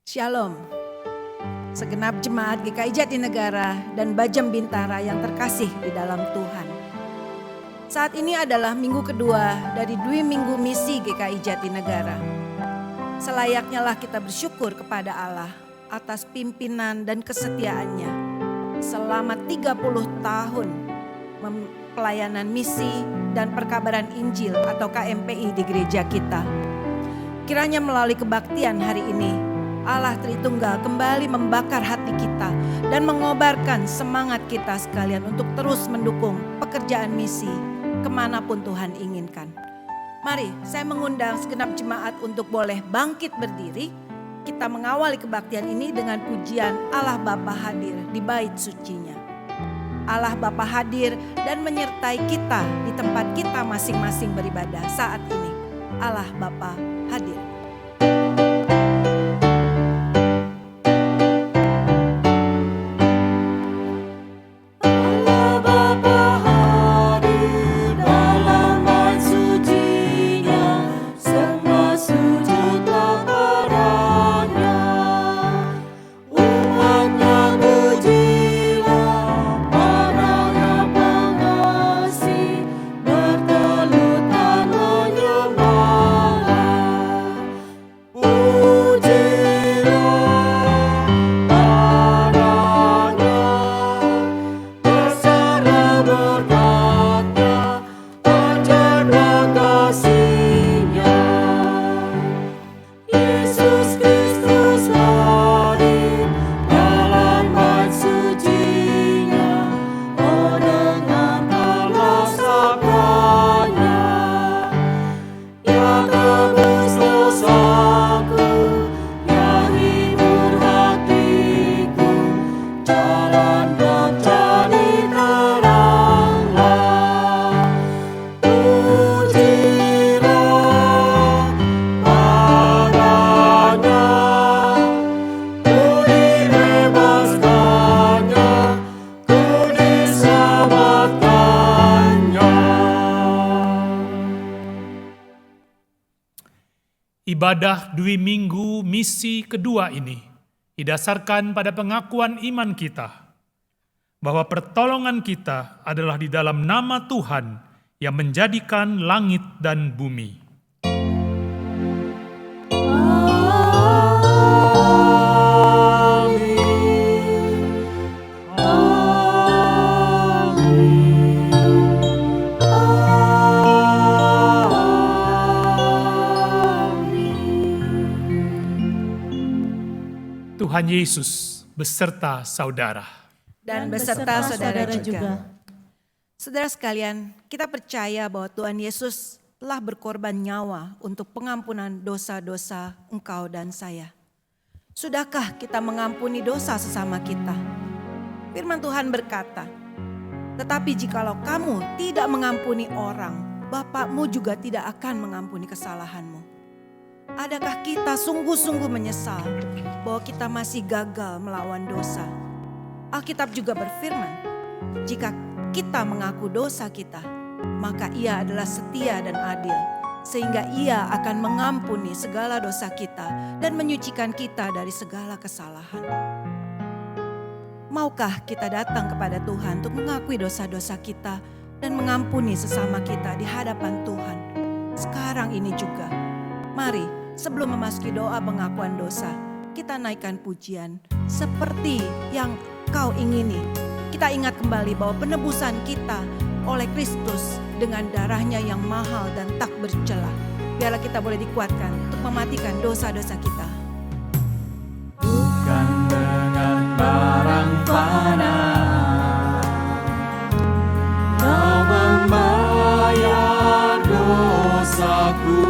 Shalom, segenap jemaat GKI Jatinegara dan Bajam Bintara yang terkasih di dalam Tuhan. Saat ini adalah minggu kedua dari 2 minggu misi GKI Jatinegara. Selayaknya lah kita bersyukur kepada Allah atas pimpinan dan kesetiaannya selama 30 tahun pelayanan misi dan perkabaran Injil atau KMPI di gereja kita. Kiranya melalui kebaktian hari ini, Allah Tritunggal kembali membakar hati kita dan mengobarkan semangat kita sekalian untuk terus mendukung pekerjaan misi kemanapun Tuhan inginkan. Mari saya mengundang segenap jemaat untuk boleh bangkit berdiri. Kita mengawali kebaktian ini dengan pujian Allah Bapa hadir di bait sucinya. Allah Bapa hadir dan menyertai kita di tempat kita masing-masing beribadah saat ini. Allah Bapa hadir. Ibadah 2 minggu misi kedua ini didasarkan pada pengakuan iman kita bahwa pertolongan kita adalah di dalam nama Tuhan yang menjadikan langit dan bumi. Tuhan Yesus beserta saudara. Dan beserta saudara juga. Saudara sekalian, kita percaya bahwa Tuhan Yesus telah berkorban nyawa untuk pengampunan dosa-dosa engkau dan saya. Sudahkah kita mengampuni dosa sesama kita? Firman Tuhan berkata, tetapi jikalau kamu tidak mengampuni orang, Bapakmu juga tidak akan mengampuni kesalahanmu. Adakah kita sungguh-sungguh menyesal bahwa kita masih gagal melawan dosa? Alkitab juga berfirman, jika kita mengaku dosa kita, maka Ia adalah setia dan adil, sehingga Ia akan mengampuni segala dosa kita dan menyucikan kita dari segala kesalahan. Maukah kita datang kepada Tuhan untuk mengakui dosa-dosa kita dan mengampuni sesama kita di hadapan Tuhan sekarang ini juga? Mari, sebelum memasuki doa pengakuan dosa, kita naikkan pujian seperti yang Kau ingini. Kita ingat kembali bahwa penebusan kita oleh Kristus dengan darahnya yang mahal dan tak bercela. Biarlah kita boleh dikuatkan untuk mematikan dosa-dosa kita. Bukan dengan barang fana Kau membayar dosaku.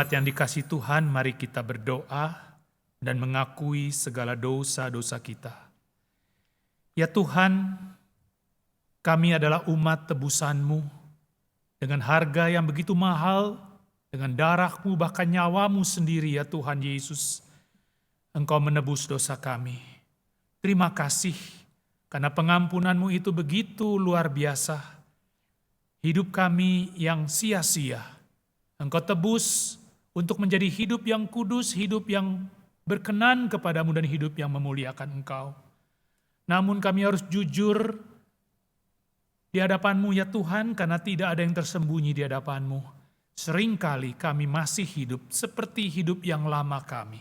Jemaat yang dikasihi Tuhan, mari kita berdoa dan mengakui segala dosa-dosa kita. Ya Tuhan, kami adalah umat tebusan-Mu dengan harga yang begitu mahal, dengan darah-Mu bahkan nyawa-Mu sendiri ya Tuhan Yesus. Engkau menebus dosa kami. Terima kasih karena pengampunan-Mu itu begitu luar biasa. Hidup kami yang sia-sia Engkau tebus untuk menjadi hidup yang kudus, hidup yang berkenan kepadamu dan hidup yang memuliakan Engkau. Namun kami harus jujur di hadapan-Mu ya Tuhan, karena tidak ada yang tersembunyi di hadapan-Mu. Seringkali kami masih hidup seperti hidup yang lama kami.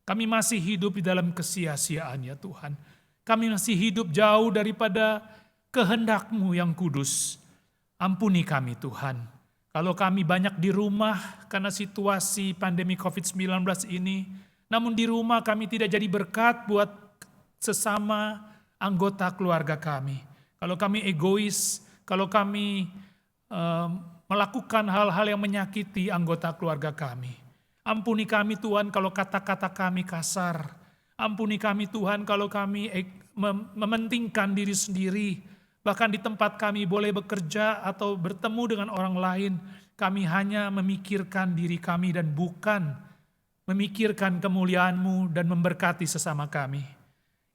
Kami masih hidup di dalam kesia-siaan ya Tuhan. Kami masih hidup jauh daripada kehendak-Mu yang kudus. Ampuni kami Tuhan. Kalau kami banyak di rumah karena situasi pandemi COVID-19 ini, namun di rumah kami tidak jadi berkat buat sesama anggota keluarga kami. Kalau kami egois, kalau kami melakukan hal-hal yang menyakiti anggota keluarga kami. Ampuni kami Tuhan kalau kata-kata kami kasar. Ampuni kami Tuhan kalau kami mementingkan diri sendiri. Bahkan di tempat kami boleh bekerja atau bertemu dengan orang lain, kami hanya memikirkan diri kami dan bukan memikirkan kemuliaan-Mu dan memberkati sesama kami.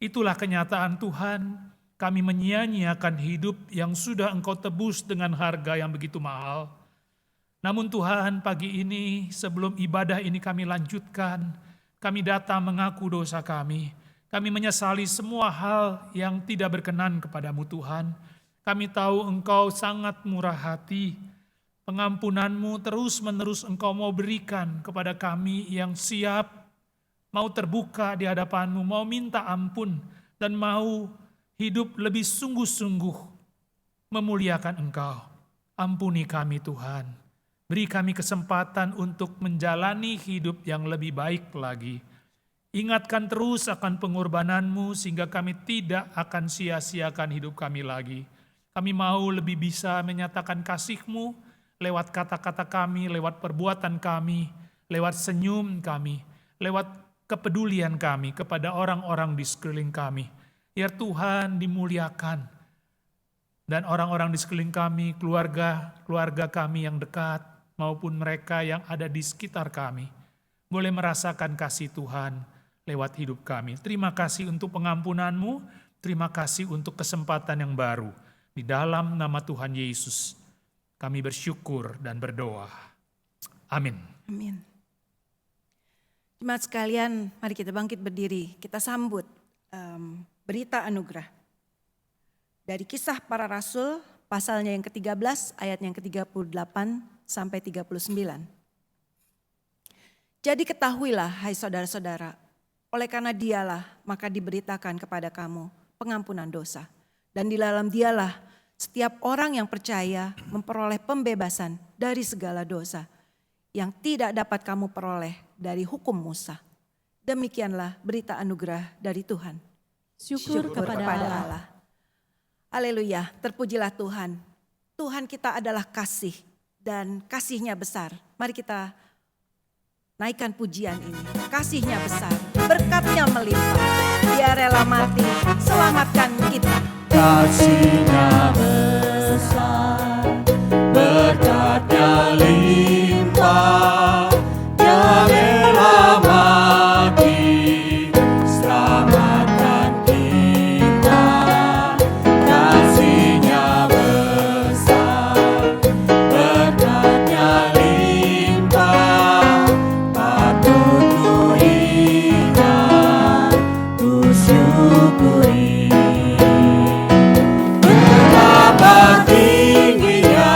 Itulah kenyataan Tuhan, kami menyia-nyiakan hidup yang sudah Engkau tebus dengan harga yang begitu mahal. Namun Tuhan, pagi ini sebelum ibadah ini kami lanjutkan, kami datang mengaku dosa kami. Kami menyesali semua hal yang tidak berkenan kepadamu Tuhan. Kami tahu Engkau sangat murah hati. Pengampunan-Mu terus-menerus Engkau mau berikan kepada kami yang siap, mau terbuka di hadapan-Mu, mau minta ampun, dan mau hidup lebih sungguh-sungguh memuliakan Engkau. Ampuni kami Tuhan. Beri kami kesempatan untuk menjalani hidup yang lebih baik lagi. Ingatkan terus akan pengorbanan-Mu sehingga kami tidak akan sia-siakan hidup kami lagi. Kami mau lebih bisa menyatakan kasih-Mu lewat kata-kata kami, lewat perbuatan kami, lewat senyum kami, lewat kepedulian kami kepada orang-orang di sekeliling kami. Biar Tuhan dimuliakan dan orang-orang di sekeliling kami, keluarga kami yang dekat maupun mereka yang ada di sekitar kami boleh merasakan kasih Tuhan lewat hidup kami. Terima kasih untuk pengampunan-Mu, terima kasih untuk kesempatan yang baru. Di dalam nama Tuhan Yesus, kami bersyukur dan berdoa. Amin. Amin. Jemaat sekalian, mari kita bangkit berdiri, kita sambut berita anugerah. Dari Kisah Para Rasul, pasalnya yang ke-13, ayat yang ke-38 sampai 39. Jadi ketahuilah, hai saudara-saudara, oleh karena Dialah maka diberitakan kepada kamu pengampunan dosa. Dan di dalam Dialah setiap orang yang percaya memperoleh pembebasan dari segala dosa yang tidak dapat kamu peroleh dari hukum Musa. Demikianlah berita anugerah dari Tuhan. Syukur kepada Allah. Haleluya, terpujilah Tuhan. Tuhan kita adalah kasih dan kasih-Nya besar. Mari kita naikkan pujian ini. Kasih-Nya besar, berkat-Nya melimpah. Dia rela mati, selamatkan kita. Kasih-Nya besar, berkat-Nya limpah. Dia rela mati, selamatkan kita. Kasih-Nya besar, berkat-Nya limpah. Patut ku ingat, ku syukuri. Betapa tingginya,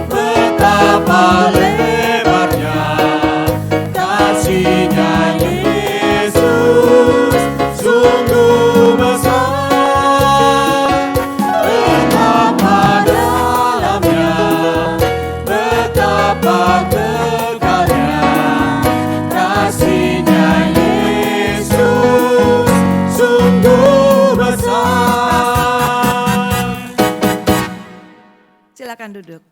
betapa lebarnya kasih-Nya Yesus, sungguh besar. Betapa dalamnya, betapa kekalnya kasih-Nya Yesus, sungguh besar. Silakan duduk.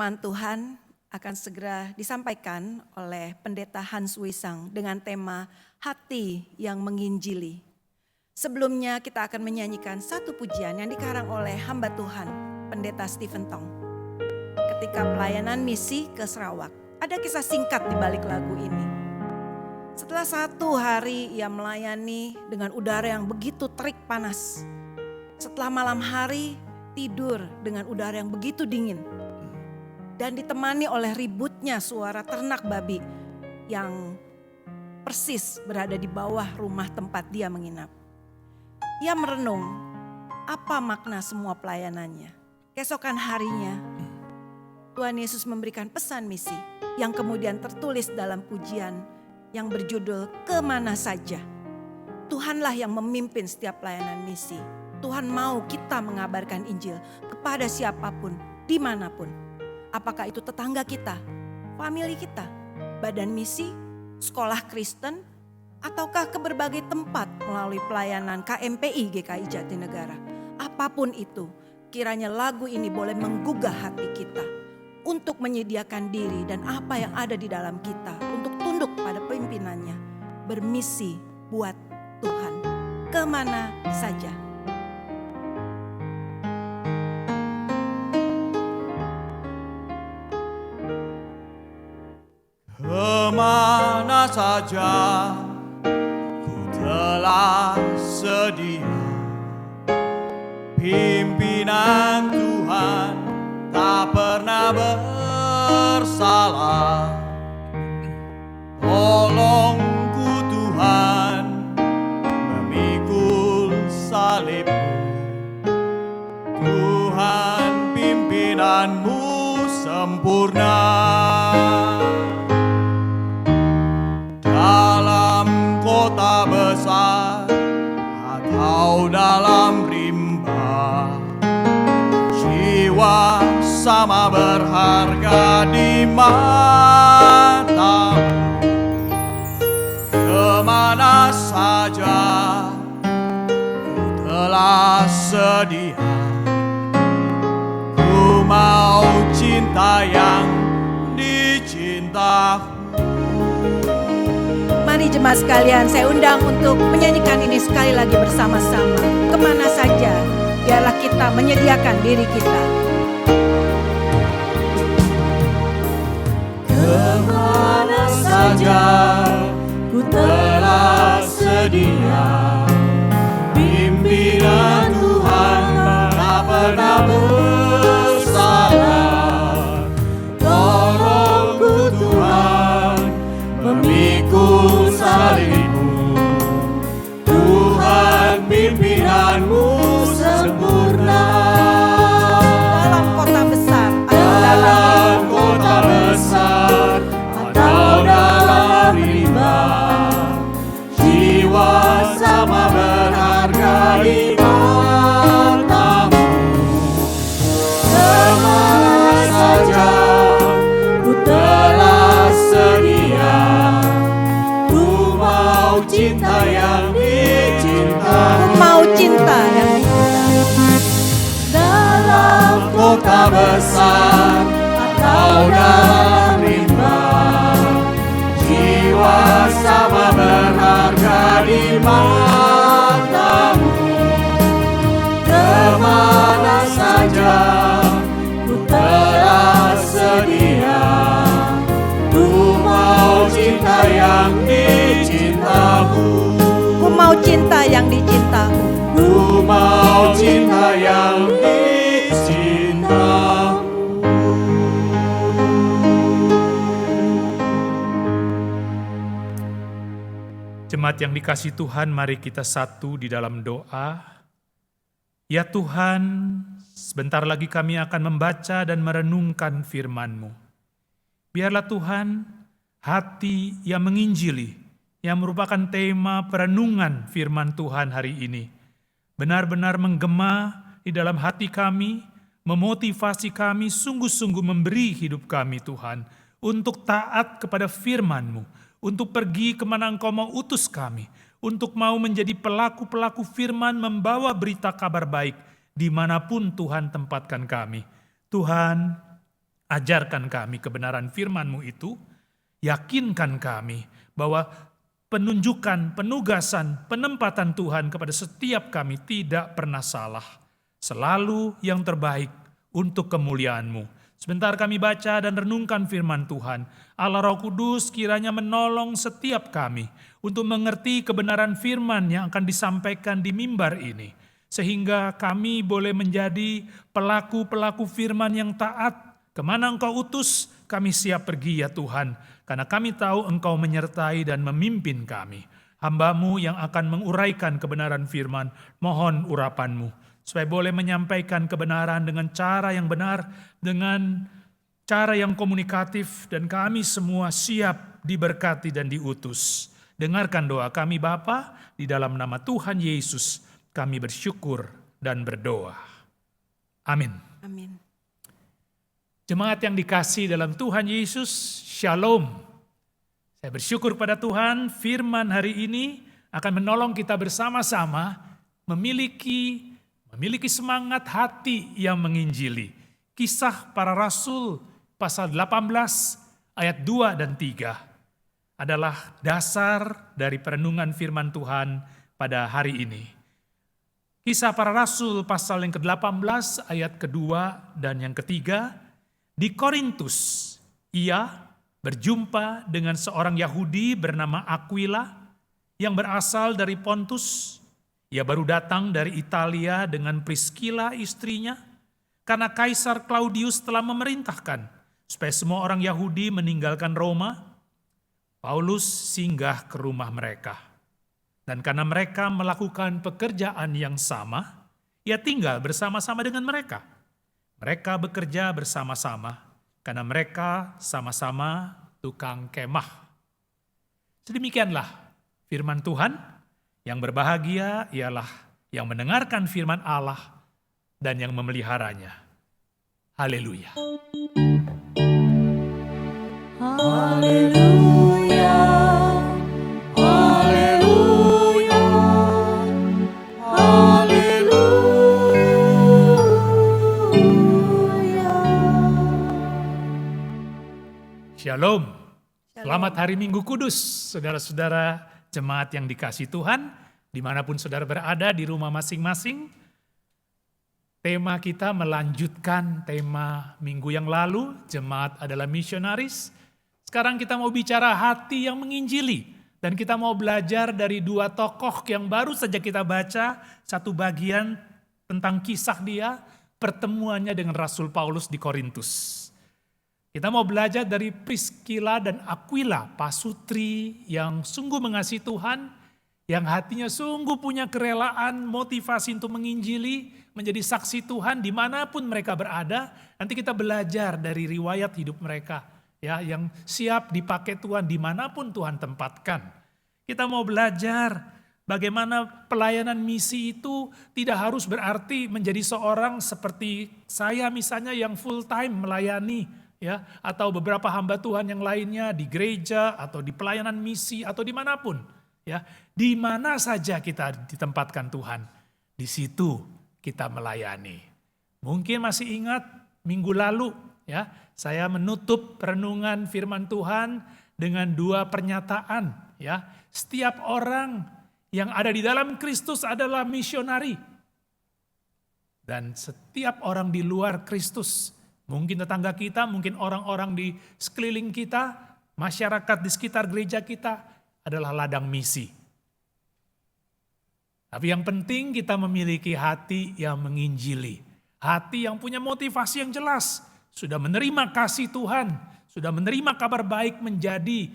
firman Tuhan akan segera disampaikan oleh Pendeta Hans Wisang dengan tema Hati yang Menginjili. Sebelumnya kita akan menyanyikan satu pujian yang dikarang oleh hamba Tuhan, Pendeta Stephen Tong. Ketika pelayanan misi ke Sarawak, ada kisah singkat di balik lagu ini. Setelah 1 hari ia melayani dengan udara yang begitu terik panas. Setelah malam hari tidur dengan udara yang begitu dingin. Dan ditemani oleh ributnya suara ternak babi yang persis berada di bawah rumah tempat dia menginap. Ia merenung apa makna semua pelayanannya. Keesokan harinya Tuhan Yesus memberikan pesan misi yang kemudian tertulis dalam pujian yang berjudul Kemana Saja. Tuhanlah yang memimpin setiap pelayanan misi. Tuhan mau kita mengabarkan Injil kepada siapapun, dimanapun. Apakah itu tetangga kita, famili kita, badan misi, sekolah Kristen, ataukah ke berbagai tempat melalui pelayanan KMPI GKI Jatinegara. Apapun itu, kiranya lagu ini boleh menggugah hati kita untuk menyediakan diri dan apa yang ada di dalam kita untuk tunduk pada pimpinannya, bermisi buat Tuhan kemana saja. Kemana saja ku telah sedia, pimpinan Tuhan tak pernah bersalah. Tolongku Tuhan memikul salibmu, Tuhan pimpinanmu sempurna. Dalam kota besar atau dalam rimba, jiwa sama berharga di matamu. Kemana saja ku telah sedia, ku mau cinta yang dicintaku. Mari jemaat sekalian, saya undang untuk menyanyikan ini sekali lagi bersama-sama. Kemana saja, biarlah kita menyediakan diri kita. Kemana saja ku telah sedia, pimpinan Tuhan tak pernah bersalah. Tolongku Tuhan memikul salibmu, Tuhan pimpinanmu sempurna. Dalam kota besar Dalam kota besar atau dalam rimba, jiwa sama berharga di matamu. Kemana saja ku telah sedia, ku mau cinta yang dicinta. mau cinta yang Dalam kota besar atau dalam rimba, jiwa sama berharga di matamu. Kemana saja ku telah sedia, ku mau cinta yang dicintaku. Ku mau cinta yang dicintamu. Ku mau cinta yang dicintaku. Jemaat yang dikasihi Tuhan, mari kita satu di dalam doa. Ya Tuhan, sebentar lagi kami akan membaca dan merenungkan firman-Mu. Biarlah Tuhan, hati yang menginjili, yang merupakan tema perenungan firman Tuhan hari ini, benar-benar menggema di dalam hati kami, memotivasi kami sungguh-sungguh memberi hidup kami Tuhan, untuk taat kepada firman-Mu, untuk pergi kemana Engkau mau utus kami, untuk mau menjadi pelaku-pelaku firman membawa berita kabar baik dimanapun Tuhan tempatkan kami. Tuhan, Ajarkan kami kebenaran firman-Mu itu, yakinkan kami bahwa penunjukan, penugasan, penempatan Tuhan kepada setiap kami tidak pernah salah. Selalu yang terbaik untuk kemuliaan-Mu. Sebentar kami baca dan renungkan firman Tuhan. Allah Roh Kudus kiranya menolong setiap kami untuk mengerti kebenaran firman yang akan disampaikan di mimbar ini. Sehingga kami boleh menjadi pelaku-pelaku firman yang taat. Kemana Engkau utus, kami siap pergi ya Tuhan. Karena kami tahu Engkau menyertai dan memimpin kami. Hamba-Mu yang akan menguraikan kebenaran firman, mohon urapan-Mu. Supaya boleh menyampaikan kebenaran dengan cara yang benar, dengan cara yang komunikatif, dan kami semua siap diberkati dan diutus. Dengarkan doa kami Bapa, di dalam nama Tuhan Yesus kami bersyukur dan berdoa. Amin. Amin. Jemaat yang dikasihi dalam Tuhan Yesus, Shalom. Saya bersyukur pada Tuhan, firman hari ini akan menolong kita bersama-sama memiliki semangat hati yang menginjili. Kisah para Rasul pasal 18 ayat 2 dan 3 adalah dasar dari perenungan firman Tuhan pada hari ini. Kisah para Rasul pasal yang ke-18 ayat kedua dan yang ketiga, di Korintus ia berjumpa dengan seorang Yahudi bernama Aquila yang berasal dari Pontus. Ia baru datang dari Italia dengan Priscilla istrinya, karena Kaisar Claudius telah memerintahkan supaya semua orang Yahudi meninggalkan Roma. Paulus singgah ke rumah mereka. Dan karena mereka melakukan pekerjaan yang sama, ia tinggal bersama-sama dengan mereka. Mereka bekerja bersama-sama, karena mereka sama-sama tukang kemah. Sedemikianlah firman Tuhan. Yang berbahagia ialah yang mendengarkan firman Allah dan yang memeliharanya. Haleluya. Haleluya. Haleluya. Haleluya. Shalom. Selamat hari Minggu Kudus, saudara-saudara jemaat yang dikasihi Tuhan, dimanapun saudara berada di rumah masing-masing. Tema kita melanjutkan tema minggu yang lalu, jemaat adalah misionaris. Sekarang kita mau bicara hati yang menginjili. Dan kita mau belajar dari dua tokoh yang baru saja kita baca, satu bagian tentang kisah dia, pertemuannya dengan Rasul Paulus di Korintus. Kita mau belajar dari Priscilla dan Aquila, pasutri yang sungguh mengasihi Tuhan, yang hatinya sungguh punya kerelaan, motivasi untuk menginjili, menjadi saksi Tuhan dimanapun mereka berada. Nanti kita belajar dari riwayat hidup mereka, ya, yang siap dipakai Tuhan dimanapun Tuhan tempatkan. Kita mau belajar bagaimana pelayanan misi itu tidak harus berarti menjadi seorang seperti saya misalnya yang full time melayani, ya, atau beberapa hamba Tuhan yang lainnya di gereja atau di pelayanan misi atau dimanapun, ya, di mana saja kita ditempatkan Tuhan, di situ kita melayani. Mungkin masih ingat minggu lalu, ya, saya menutup renungan firman Tuhan dengan dua pernyataan, ya, setiap orang yang ada di dalam Kristus adalah misionari, dan setiap orang di luar Kristus, mungkin tetangga kita, mungkin orang-orang di sekeliling kita, masyarakat di sekitar gereja kita adalah ladang misi. Tapi yang penting kita memiliki hati yang menginjili. Hati yang punya motivasi yang jelas. Sudah menerima kasih Tuhan, sudah menerima kabar baik menjadi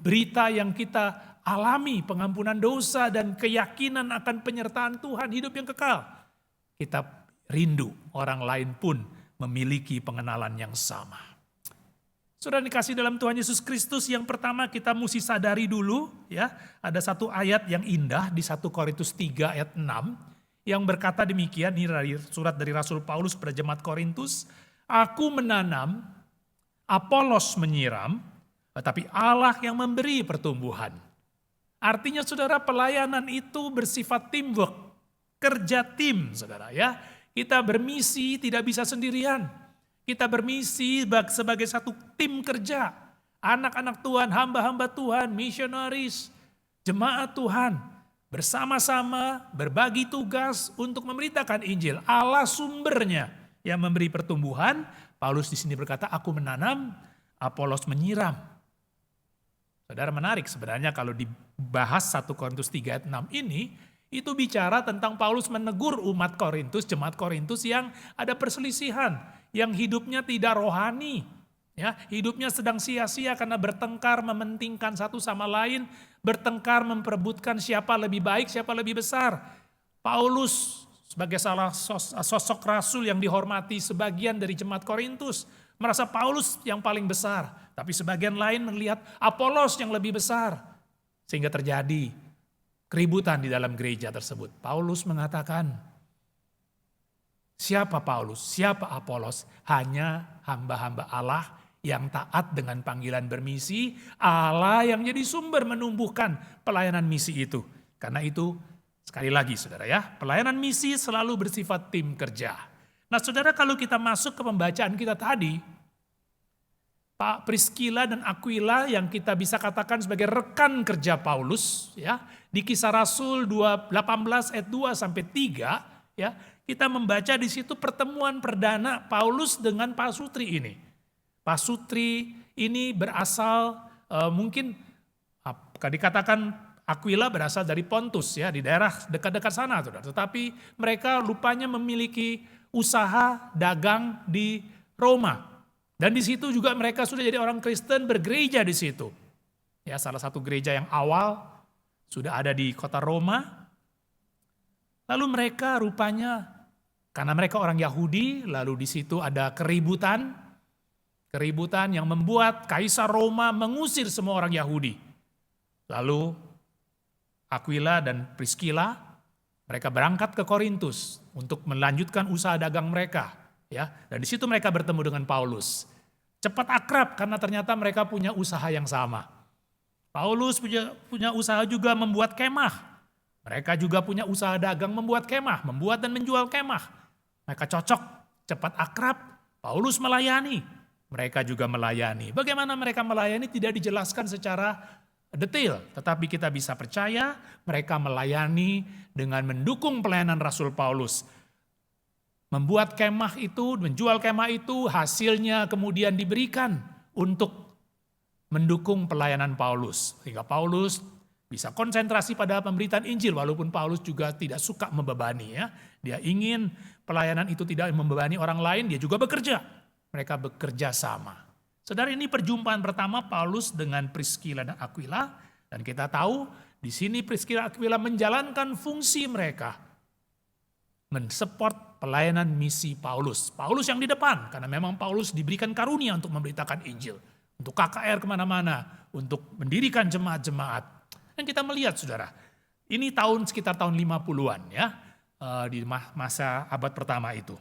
berita yang kita alami, pengampunan dosa dan keyakinan akan penyertaan Tuhan, hidup yang kekal. Kita rindu orang lain pun memiliki pengenalan yang sama. Saudara dikasih dalam Tuhan Yesus Kristus, yang pertama kita mesti sadari dulu, ya, ada satu ayat yang indah di 1 Korintus 3 ayat 6 yang berkata demikian, ini dari surat dari Rasul Paulus pada jemaat Korintus, aku menanam, Apolos menyiram, tetapi Allah yang memberi pertumbuhan. Artinya saudara, pelayanan itu bersifat teamwork, kerja tim saudara, ya. Kita bermisi tidak bisa sendirian. Kita bermisi sebagai satu tim kerja. Anak-anak Tuhan, hamba-hamba Tuhan, misionaris, jemaat Tuhan. Bersama-sama berbagi tugas untuk memberitakan Injil. Allah sumbernya yang memberi pertumbuhan. Paulus di sini berkata, aku menanam, Apolos menyiram. Saudara, menarik sebenarnya kalau dibahas 1 Korintus 3 ayat 6 ini, itu bicara tentang Paulus menegur umat Korintus, jemaat Korintus yang ada perselisihan, yang hidupnya tidak rohani, ya, hidupnya sedang sia-sia karena bertengkar mementingkan satu sama lain, bertengkar memperebutkan siapa lebih baik, siapa lebih besar. Paulus sebagai salah sosok rasul yang dihormati sebagian dari jemaat Korintus, merasa Paulus yang paling besar, tapi sebagian lain melihat Apolos yang lebih besar, sehingga terjadi keributan di dalam gereja tersebut. Paulus mengatakan, siapa Paulus, siapa Apolos? Hanya hamba-hamba Allah yang taat dengan panggilan bermisi, Allah yang jadi sumber menumbuhkan pelayanan misi itu. Karena itu, sekali lagi saudara ya, pelayanan misi selalu bersifat tim kerja. Nah saudara, kalau kita masuk ke pembacaan kita tadi, Pak Priscilla dan Aquila yang kita bisa katakan sebagai rekan kerja Paulus, ya, di Kisah Rasul 18 ayat 2 sampai 3, ya, kita membaca di situ pertemuan perdana Paulus dengan Pak Sutri ini. Pak Sutri ini berasal mungkin dikatakan Aquila berasal dari Pontus, ya, di daerah dekat-dekat sana, saudara. Tetapi mereka rupanya memiliki usaha dagang di Roma. Dan di situ juga mereka sudah jadi orang Kristen, bergereja di situ. Ya, salah satu gereja yang awal sudah ada di kota Roma. Lalu mereka rupanya, karena mereka orang Yahudi, lalu di situ ada keributan yang membuat Kaisar Roma mengusir semua orang Yahudi. Lalu Aquila dan Priscilla, mereka berangkat ke Korintus untuk melanjutkan usaha dagang mereka. Ya, dan di situ mereka bertemu dengan Paulus. Cepat akrab karena ternyata mereka punya usaha yang sama. Paulus punya usaha juga membuat kemah. Mereka juga punya usaha dagang membuat kemah, membuat dan menjual kemah. Mereka cocok, cepat akrab. Paulus melayani, mereka juga melayani. Bagaimana mereka melayani tidak dijelaskan secara detail, tetapi kita bisa percaya mereka melayani dengan mendukung pelayanan Rasul Paulus. Membuat kemah itu, menjual kemah itu, hasilnya kemudian diberikan untuk mendukung pelayanan Paulus. Sehingga Paulus bisa konsentrasi pada pemberitaan Injil, walaupun Paulus juga tidak suka membebani. Ya. Dia ingin pelayanan itu tidak membebani orang lain, dia juga bekerja. Mereka bekerja sama. Saudara, ini perjumpaan pertama Paulus dengan Priscilla dan Aquila. Dan kita tahu di sini Priscilla dan Aquila menjalankan fungsi mereka. Men-support pelayanan misi Paulus. Paulus yang di depan, karena memang Paulus diberikan karunia untuk memberitakan Injil. Untuk KKR kemana-mana, untuk mendirikan jemaat-jemaat. Dan kita melihat saudara, ini sekitar tahun 50-an ya, di masa abad pertama itu.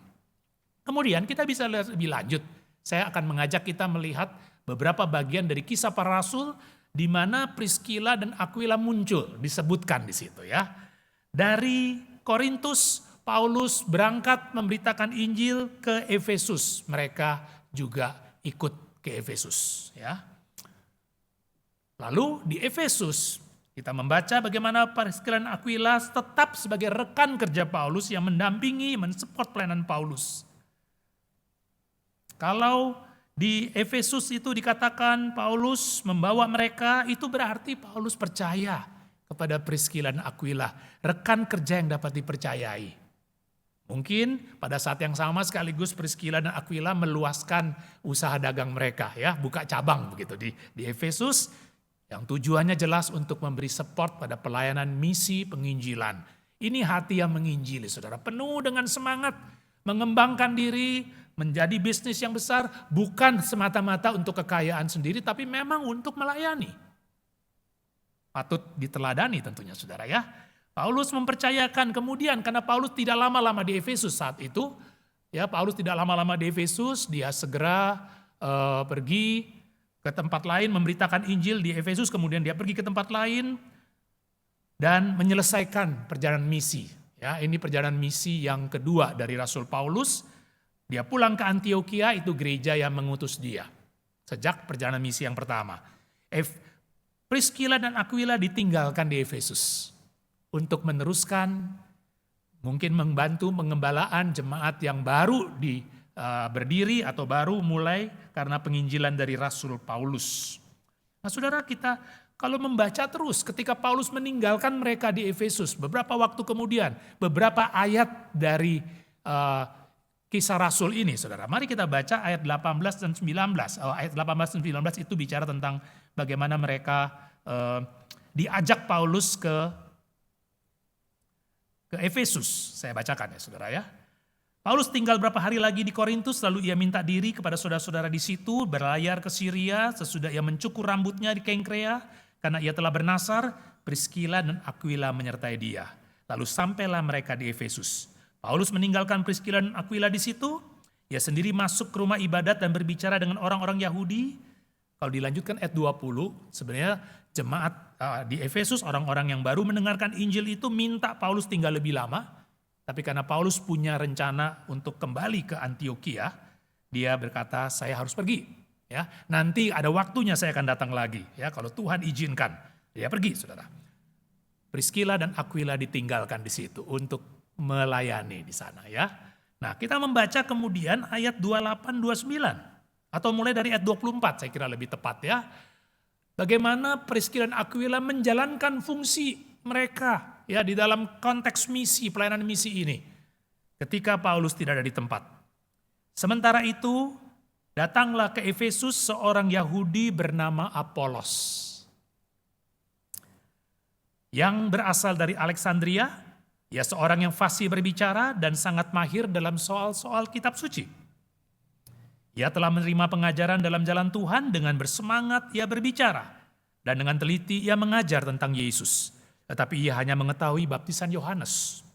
Kemudian kita bisa lihat lebih lanjut. Saya akan mengajak kita melihat beberapa bagian dari kisah para rasul, di mana Priscilla dan Aquila muncul, disebutkan di situ ya. Dari Korintus, Paulus berangkat memberitakan Injil ke Efesus. Mereka juga ikut ke Efesus. Ya. Lalu di Efesus kita membaca bagaimana Priscilla dan Aquila tetap sebagai rekan kerja Paulus yang mendampingi, mensupport pelayanan Paulus. Kalau di Efesus itu dikatakan Paulus membawa mereka, itu berarti Paulus percaya kepada Priscilla dan Aquila, rekan kerja yang dapat dipercayai. Mungkin pada saat yang sama sekaligus Priscilla dan Aquila meluaskan usaha dagang mereka, ya, buka cabang begitu di Efesus, yang tujuannya jelas untuk memberi support pada pelayanan misi penginjilan. Ini hati yang menginjili, saudara, penuh dengan semangat mengembangkan diri, menjadi bisnis yang besar, bukan semata-mata untuk kekayaan sendiri, tapi memang untuk melayani. Patut diteladani tentunya, saudara ya. Paulus mempercayakan kemudian, karena Paulus tidak lama-lama di Efesus saat itu, ya, Paulus tidak lama-lama di Efesus, dia segera pergi ke tempat lain memberitakan Injil di Efesus, kemudian dia pergi ke tempat lain dan menyelesaikan perjalanan misi. Ya, ini perjalanan misi yang kedua dari Rasul Paulus. Dia pulang ke Antioquia, itu gereja yang mengutus dia. Sejak perjalanan misi yang pertama. Priscilla dan Aquila ditinggalkan di Efesus. Untuk meneruskan, mungkin membantu pengembalaan jemaat yang baru berdiri atau baru mulai karena penginjilan dari Rasul Paulus. Nah saudara, kita kalau membaca terus ketika Paulus meninggalkan mereka di Efesus, beberapa waktu kemudian, beberapa ayat dari Kisah Rasul ini, saudara. Mari kita baca ayat 18 dan 19. Ayat 18 dan 19 itu bicara tentang bagaimana mereka diajak Paulus ke Efesus. Saya bacakan ya saudara ya. Paulus tinggal berapa hari lagi di Korintus, lalu ia minta diri kepada saudara-saudara di situ, berlayar ke Syria, sesudah ia mencukur rambutnya di Kengkrea, karena ia telah bernasar, Priscilla dan Aquila menyertai dia. Lalu sampailah mereka di Efesus. Paulus meninggalkan Priscilla dan Aquila di situ. Ia sendiri masuk ke rumah ibadat dan berbicara dengan orang-orang Yahudi. Kalau dilanjutkan ayat 20, sebenarnya jemaat di Efesus, orang-orang yang baru mendengarkan Injil itu minta Paulus tinggal lebih lama. Tapi karena Paulus punya rencana untuk kembali ke Antioquia, dia berkata, saya harus pergi. Ya, nanti ada waktunya saya akan datang lagi. Ya, kalau Tuhan izinkan, dia pergi, saudara. Priscilla dan Aquila ditinggalkan di situ untuk melayani di sana ya. Nah, kita membaca kemudian ayat 28-29 atau mulai dari ayat 24 saya kira lebih tepat ya. Bagaimana Priscilla dan Aquila menjalankan fungsi mereka ya di dalam konteks misi, pelayanan misi ini. Ketika Paulus tidak ada di tempat. Sementara itu, datanglah ke Efesus seorang Yahudi bernama Apolos. Yang berasal dari Alexandria. Ia seorang yang fasih berbicara dan sangat mahir dalam soal-soal kitab suci. Ia telah menerima pengajaran dalam jalan Tuhan, dengan bersemangat ia berbicara. Dan dengan teliti ia mengajar tentang Yesus. Tetapi ia hanya mengetahui baptisan Yohanes.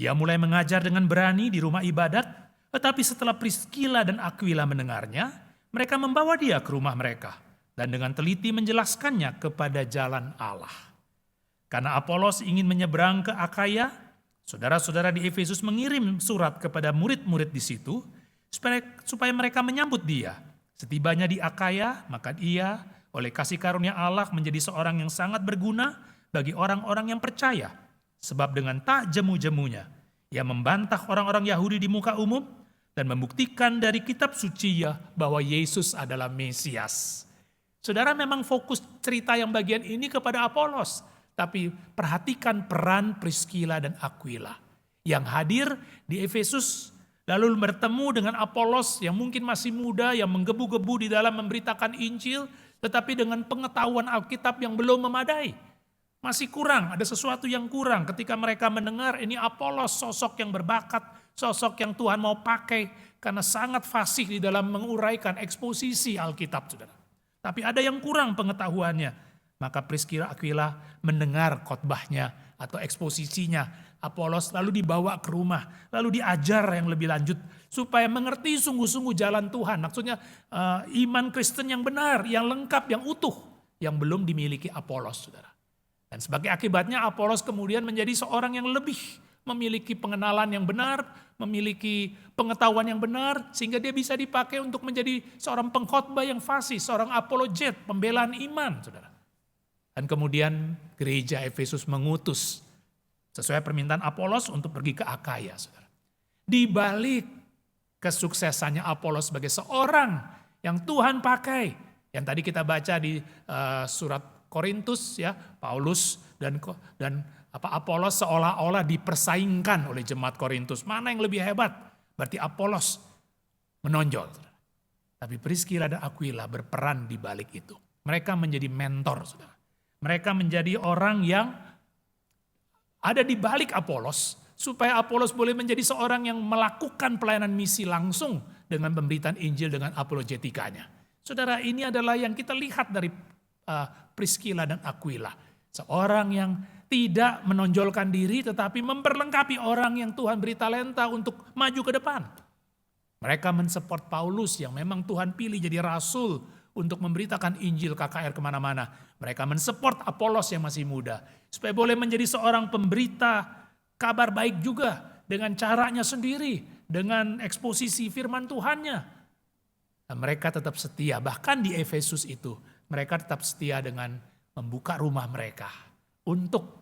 Ia mulai mengajar dengan berani di rumah ibadat, tetapi setelah Priscilla dan Aquila mendengarnya, mereka membawa dia ke rumah mereka. Dan dengan teliti menjelaskannya kepada jalan Allah. Karena Apolos ingin menyeberang ke Akaya, saudara-saudara di Efesus mengirim surat kepada murid-murid di situ supaya mereka menyambut dia. Setibanya di Akaya, maka ia oleh kasih karunia Allah menjadi seorang yang sangat berguna bagi orang-orang yang percaya. Sebab dengan tak jemu-jemunya, ia membantah orang-orang Yahudi di muka umum dan membuktikan dari kitab suci bahwa Yesus adalah Mesias. Saudara, memang fokus cerita yang bagian ini kepada Apolos. Tapi perhatikan peran Priscilla dan Aquila yang hadir di Efesus, lalu bertemu dengan Apolos yang mungkin masih muda, yang menggebu-gebu di dalam memberitakan Injil, tetapi dengan pengetahuan Alkitab yang belum memadai. Masih kurang, ada sesuatu yang kurang ketika mereka mendengar ini Apolos, sosok yang berbakat, sosok yang Tuhan mau pakai karena sangat fasih di dalam menguraikan eksposisi Alkitab, saudara. Tapi ada yang kurang pengetahuannya. Maka Priscilla Aquila mendengar khotbahnya atau eksposisinya Apolos, lalu dibawa ke rumah, lalu diajar yang lebih lanjut supaya mengerti sungguh-sungguh jalan Tuhan. Maksudnya iman Kristen yang benar, yang lengkap, yang utuh, yang belum dimiliki Apolos, saudara. Dan sebagai akibatnya Apolos kemudian menjadi seorang yang lebih memiliki pengenalan yang benar, memiliki pengetahuan yang benar, sehingga dia bisa dipakai untuk menjadi seorang pengkhotbah yang fasih, seorang apologet, pembelaan iman, saudara. Dan kemudian gereja Efesus mengutus sesuai permintaan Apolos untuk pergi ke Akaya, saudara. Di balik kesuksesannya Apolos sebagai seorang yang Tuhan pakai, yang tadi kita baca di surat Korintus ya, Paulus dan Apolos seolah-olah dipersaingkan oleh jemaat Korintus. Mana yang lebih hebat? Berarti Apolos menonjol. Tapi Priscilla dan Aquila berperan di balik itu. Mereka menjadi mentor, saudara. Mereka menjadi orang yang ada di balik Apolos, supaya Apolos boleh menjadi seorang yang melakukan pelayanan misi langsung dengan pemberitaan Injil dengan apologetikanya. Saudara, ini adalah yang kita lihat dari Priscilla dan Aquila. Seorang yang tidak menonjolkan diri tetapi memperlengkapi orang yang Tuhan beri talenta untuk maju ke depan. Mereka mensupport Paulus yang memang Tuhan pilih jadi rasul untuk memberitakan Injil KKR kemana-mana. Mereka mensupport Apolos yang masih muda. Supaya boleh menjadi seorang pemberita kabar baik juga dengan caranya sendiri. dengan eksposisi firman Tuhannya. Dan mereka tetap setia, bahkan di Efesus itu mereka tetap setia dengan membuka rumah mereka untuk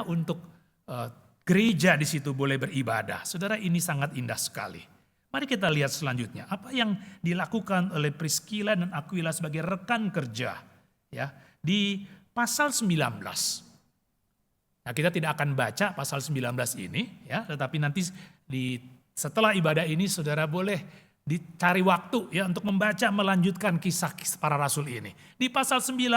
untuk gereja di situ boleh beribadah. Saudara, ini sangat indah sekali. Mari kita lihat selanjutnya apa yang dilakukan oleh Priscilla dan Aquila sebagai rekan kerja ya di pasal 19. Nah, kita tidak akan baca pasal 19 ini ya, tetapi nanti setelah ibadah ini saudara boleh dicari waktu ya untuk membaca melanjutkan kisah para rasul ini. Di pasal 19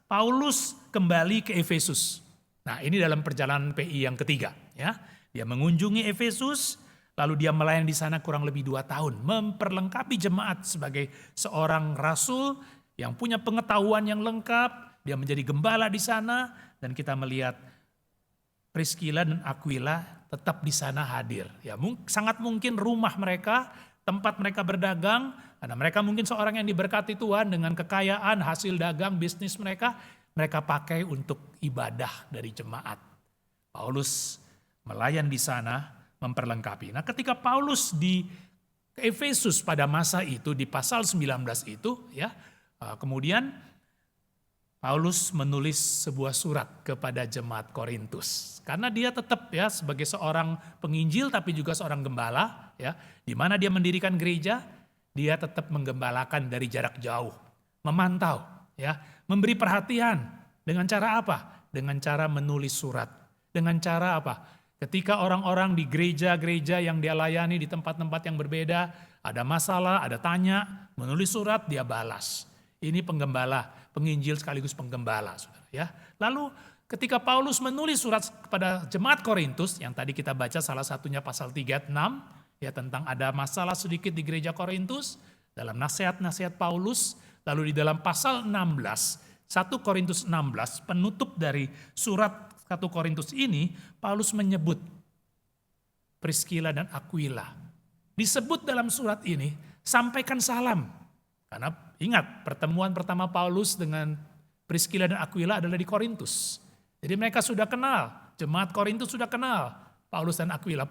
Paulus kembali ke Efesus. Nah, ini dalam perjalanan PI yang ketiga ya. Dia mengunjungi Efesus, lalu dia melayani di sana kurang lebih 2 tahun, memperlengkapi jemaat sebagai seorang rasul yang punya pengetahuan yang lengkap. Dia menjadi gembala di sana dan kita melihat Priscilla dan Aquila tetap di sana hadir. Ya, sangat mungkin rumah mereka, tempat mereka berdagang, karena mereka mungkin seorang yang diberkati Tuhan dengan kekayaan, hasil dagang, bisnis mereka pakai untuk ibadah dari jemaat. Paulus melayan di sana, memperlengkapi. Nah, ketika Paulus di Efesus pada masa itu, di pasal 19 itu, ya, kemudian Paulus menulis sebuah surat kepada jemaat Korintus. Karena dia tetap ya sebagai seorang penginjil tapi juga seorang gembala, ya, di mana dia mendirikan gereja, dia tetap menggembalakan dari jarak jauh, memantau, ya, memberi perhatian. Dengan cara apa? Dengan cara menulis surat. Dengan cara apa? Ketika orang-orang di gereja-gereja yang dia layani di tempat-tempat yang berbeda, ada masalah, ada tanya, menulis surat, dia balas. Ini penggembala, penginjil sekaligus penggembala, saudara, ya. Lalu ketika Paulus menulis surat kepada jemaat Korintus, yang tadi kita baca salah satunya pasal 3-6, ya, tentang ada masalah sedikit di gereja Korintus, dalam nasihat-nasihat Paulus. Lalu di dalam pasal 16, 1 Korintus 16, penutup dari surat 1 Korintus ini, Paulus menyebut Priscilla dan Aquila. Disebut dalam surat ini, sampaikan salam. Karena ingat, pertemuan pertama Paulus dengan Priscilla dan Aquila adalah di Korintus. Jadi mereka sudah kenal, jemaat Korintus sudah kenal Paulus dan Aquila,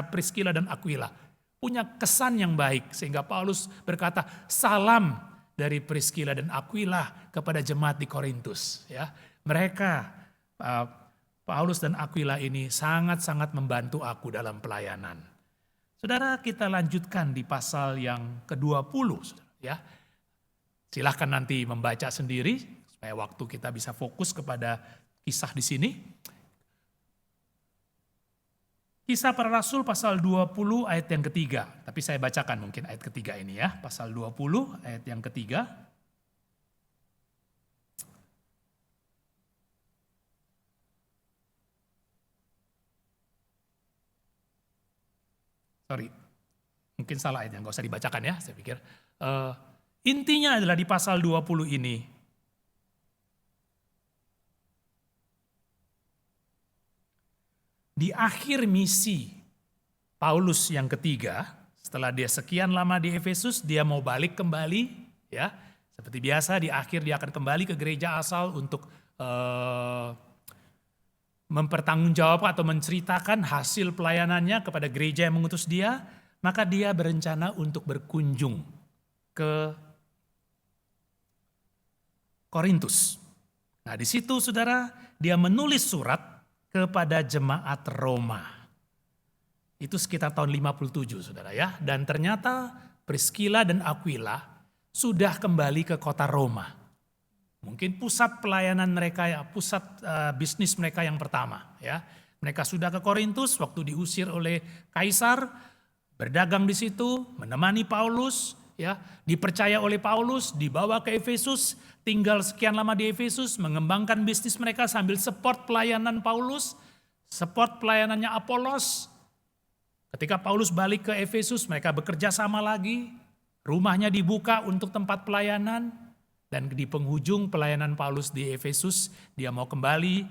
Priscilla dan Aquila punya kesan yang baik, sehingga Paulus berkata salam dari Priscilla dan Aquila kepada jemaat di Korintus. Ya, mereka Paulus dan Aquila ini sangat-sangat membantu aku dalam pelayanan. Saudara, kita lanjutkan di pasal yang ke-20, saudara, ya. Silahkan nanti membaca sendiri supaya waktu kita bisa fokus kepada kisah di sini. Kisah para Rasul pasal 20 ayat yang ketiga. Tapi saya bacakan mungkin ayat ketiga ini ya. Pasal 20 ayat yang ketiga. Sorry, mungkin salah ayatnya, nggak usah dibacakan ya, saya pikir. Intinya adalah di pasal 20 ini, di akhir misi Paulus yang ketiga, setelah dia sekian lama di Efesus, dia mau balik kembali, ya. Seperti biasa di akhir dia akan kembali ke gereja asal untuk mempertanggungjawabkan atau menceritakan hasil pelayanannya kepada gereja yang mengutus dia. Maka dia berencana untuk berkunjung ke Korintus. Nah, di situ saudara, dia menulis surat kepada jemaat Roma. Itu sekitar tahun 57 saudara ya. Dan ternyata Priscilla dan Aquila sudah kembali ke kota Roma. Mungkin pusat pelayanan mereka ya, pusat bisnis mereka yang pertama ya. Mereka sudah ke Korintus waktu diusir oleh kaisar, berdagang di situ, menemani Paulus ya, dipercaya oleh Paulus, dibawa ke Efesus, tinggal sekian lama di Efesus, mengembangkan bisnis mereka sambil support pelayanan Paulus, support pelayanannya Apolos. Ketika Paulus balik ke Efesus, mereka bekerja sama lagi, rumahnya dibuka untuk tempat pelayanan, dan di penghujung pelayanan Paulus di Efesus, dia mau kembali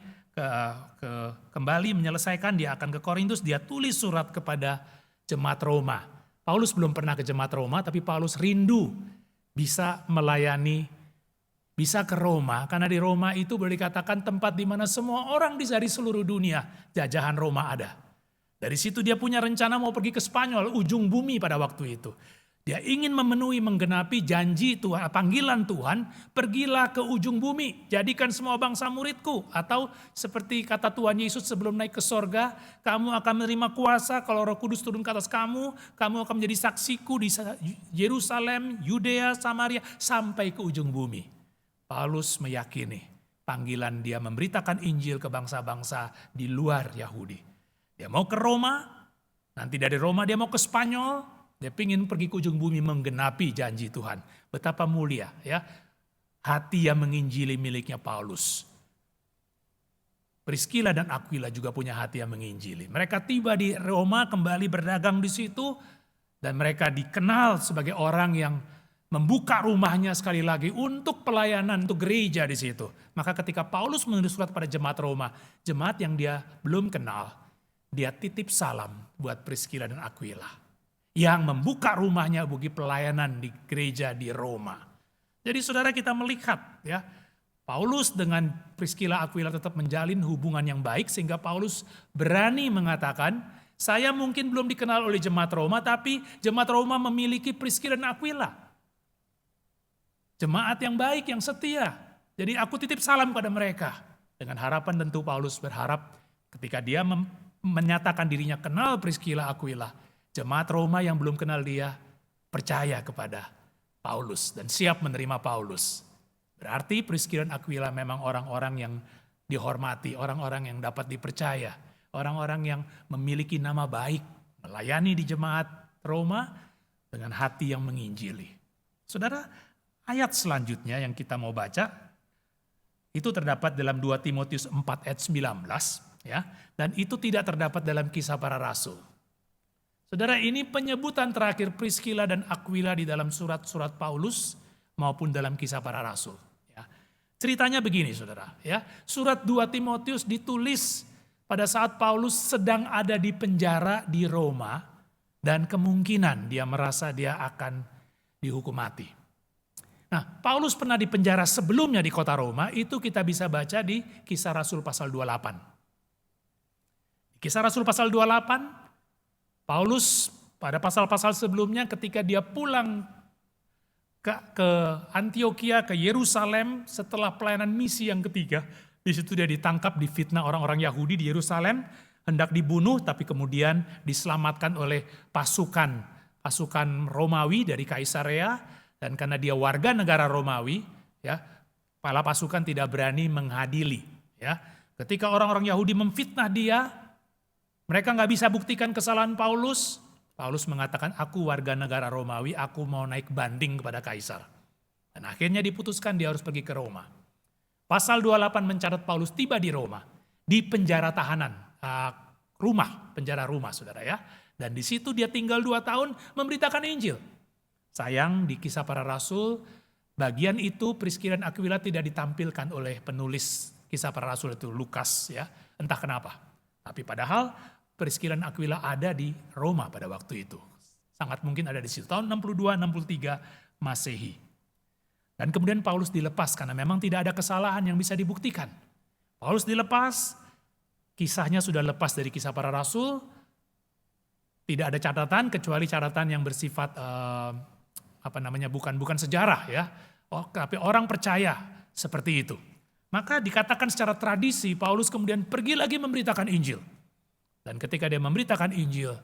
kembali menyelesaikan, dia akan ke Korintus, dia tulis surat kepada jemaat Roma. Paulus belum pernah ke jemaat Roma, tapi Paulus rindu bisa melayani bisa ke Roma, karena di Roma itu boleh dikatakan tempat di mana semua orang dari seluruh dunia, jajahan Roma ada. Dari situ dia punya rencana mau pergi ke Spanyol, ujung bumi pada waktu itu. Dia ingin memenuhi, menggenapi janji Tuhan, panggilan Tuhan, pergilah ke ujung bumi, jadikan semua bangsa muridku. Atau seperti kata Tuhan Yesus sebelum naik ke sorga, kamu akan menerima kuasa kalau Roh Kudus turun ke atas kamu akan menjadi saksiku di Yerusalem, Yudea, Samaria, sampai ke ujung bumi. Paulus meyakini panggilan dia memberitakan Injil ke bangsa-bangsa di luar Yahudi. Dia mau ke Roma, nanti dari Roma dia mau ke Spanyol, dia ingin pergi ke ujung bumi menggenapi janji Tuhan. Betapa mulia ya hati yang menginjili miliknya Paulus. Priscilla dan Aquila juga punya hati yang menginjili. Mereka tiba di Roma, kembali berdagang di situ, dan mereka dikenal sebagai orang yang membuka rumahnya sekali lagi untuk pelayanan, untuk gereja di situ. Maka ketika Paulus menulis surat pada jemaat Roma, jemaat yang dia belum kenal, dia titip salam buat Priscilla dan Aquila yang membuka rumahnya bagi pelayanan di gereja di Roma. Jadi saudara, kita melihat ya, Paulus dengan Priscilla Aquila tetap menjalin hubungan yang baik sehingga Paulus berani mengatakan, saya mungkin belum dikenal oleh jemaat Roma, tapi jemaat Roma memiliki Priscilla dan Aquila. Jemaat yang baik, yang setia. Jadi aku titip salam pada mereka. Dengan harapan tentu Paulus berharap ketika dia menyatakan dirinya kenal Priscilla Aquila, jemaat Roma yang belum kenal dia percaya kepada Paulus dan siap menerima Paulus. Berarti Priscilla dan Aquila memang orang-orang yang dihormati, orang-orang yang dapat dipercaya, orang-orang yang memiliki nama baik, melayani di jemaat Roma dengan hati yang menginjili. Saudara, ayat selanjutnya yang kita mau baca itu terdapat dalam 2 Timotius 4 ayat 19 ya, dan itu tidak terdapat dalam Kisah Para Rasul. Saudara, ini penyebutan terakhir Priscilla dan Aquila di dalam surat-surat Paulus maupun dalam Kisah Para Rasul ya. Ceritanya begini saudara ya, surat 2 Timotius ditulis pada saat Paulus sedang ada di penjara di Roma dan kemungkinan dia merasa dia akan dihukum mati. Nah, Paulus pernah di penjara sebelumnya di kota Roma, itu kita bisa baca di Kisah Rasul pasal 28. Kisah Rasul pasal 28, Paulus pada pasal-pasal sebelumnya ketika dia pulang ke Antioquia, ke Yerusalem setelah pelayanan misi yang ketiga, di situ dia ditangkap, difitnah orang-orang Yahudi di Yerusalem, hendak dibunuh tapi kemudian diselamatkan oleh pasukan Romawi dari Kaisarea. Dan karena dia warga negara Romawi, ya, kepala pasukan tidak berani mengadili. Ya. Ketika orang-orang Yahudi memfitnah dia, mereka nggak bisa buktikan kesalahan Paulus. Paulus mengatakan, aku warga negara Romawi, aku mau naik banding kepada Kaisar. Dan akhirnya diputuskan dia harus pergi ke Roma. Pasal 28 mencatat Paulus tiba di Roma, di penjara tahanan, penjara rumah saudara ya. Dan di situ dia tinggal 2 tahun memberitakan Injil. Sayang di Kisah Para Rasul, bagian itu Priscilla dan Aquila tidak ditampilkan oleh penulis Kisah Para Rasul itu Lukas ya, entah kenapa. Tapi padahal Priscilla dan Aquila ada di Roma pada waktu itu. Sangat mungkin ada di situ tahun 62-63 Masehi. Dan kemudian Paulus dilepas karena memang tidak ada kesalahan yang bisa dibuktikan. Paulus dilepas, kisahnya sudah lepas dari Kisah Para Rasul, tidak ada catatan kecuali catatan yang bersifat bukan sejarah ya. Tapi orang percaya seperti itu. Maka dikatakan secara tradisi Paulus kemudian pergi lagi memberitakan Injil. Dan ketika dia memberitakan Injil,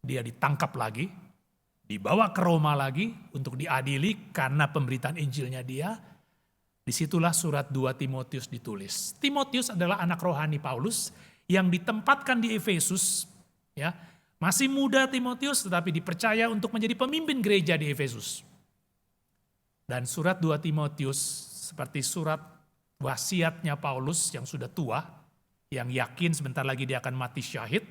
dia ditangkap lagi, dibawa ke Roma lagi untuk diadili karena pemberitaan Injilnya dia. Disitulah surat 2 Timotius ditulis. Timotius adalah anak rohani Paulus yang ditempatkan di Efesus ya. Masih muda Timotius tetapi dipercaya untuk menjadi pemimpin gereja di Efesus. Dan surat 2 Timotius seperti surat wasiatnya Paulus yang sudah tua, yang yakin sebentar lagi dia akan mati syahid,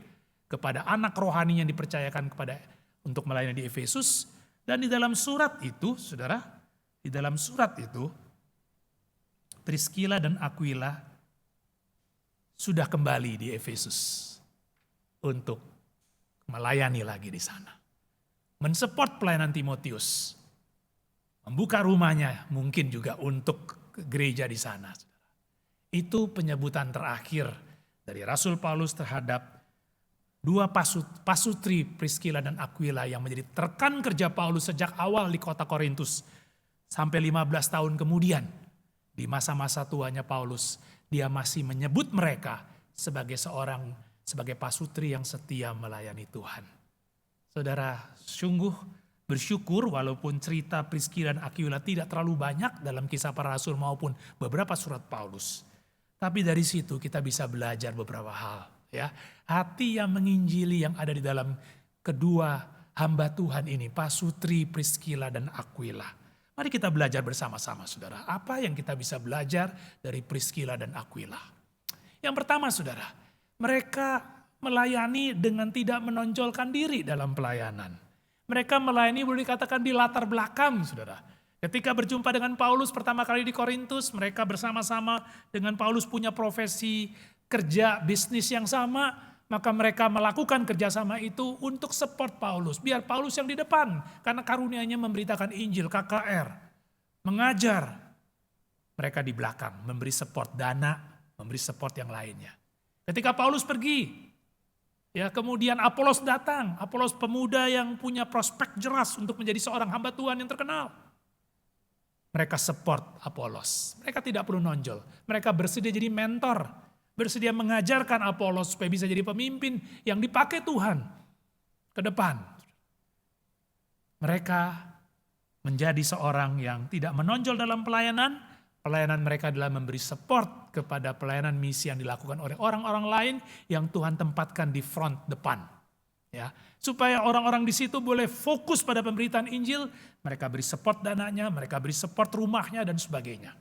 kepada anak rohani yang dipercayakan kepada untuk melayani di Efesus. Dan di dalam surat itu, saudara, di dalam surat itu, Priscilla dan Aquila sudah kembali di Efesus untuk melayani lagi di sana. mensupport pelayanan Timotius. Membuka rumahnya mungkin juga untuk ke gereja di sana. Itu penyebutan terakhir dari Rasul Paulus terhadap dua pasutri Priscilla dan Aquila yang menjadi rekan kerja Paulus sejak awal di kota Korintus. Sampai 15 tahun kemudian di masa-masa tuanya Paulus, dia masih menyebut mereka sebagai pasutri yang setia melayani Tuhan. Saudara, sungguh bersyukur walaupun cerita Priscilla dan Aquila tidak terlalu banyak dalam kisah para rasul maupun beberapa surat Paulus. Tapi dari situ kita bisa belajar beberapa hal. Ya, hati yang menginjili yang ada di dalam kedua hamba Tuhan ini, pasutri Priscilla dan Aquila. Mari kita belajar bersama-sama, saudara. Apa yang kita bisa belajar dari Priscilla dan Aquila? Yang pertama, saudara, mereka melayani dengan tidak menonjolkan diri dalam pelayanan. Mereka melayani boleh dikatakan di latar belakang, saudara. Ketika berjumpa dengan Paulus pertama kali di Korintus, mereka bersama-sama dengan Paulus punya profesi kerja bisnis yang sama, maka mereka melakukan kerjasama itu untuk support Paulus. Biar Paulus yang di depan, karena karunia-Nya memberitakan Injil, KKR, mengajar. Mereka di belakang, memberi support dana, memberi support yang lainnya. Ketika Paulus pergi, ya kemudian Apolos datang. Apolos pemuda yang punya prospek jelas untuk menjadi seorang hamba Tuhan yang terkenal. Mereka support Apolos. Mereka tidak perlu nonjol. Mereka bersedia jadi mentor. Bersedia mengajarkan Apolos supaya bisa jadi pemimpin yang dipakai Tuhan ke depan. Mereka menjadi seorang yang tidak menonjol dalam pelayanan. Pelayanan mereka adalah memberi support kepada pelayanan misi yang dilakukan oleh orang-orang lain yang Tuhan tempatkan di front depan. Ya, supaya orang-orang di situ boleh fokus pada pemberitaan Injil, mereka beri support dananya, mereka beri support rumahnya dan sebagainya.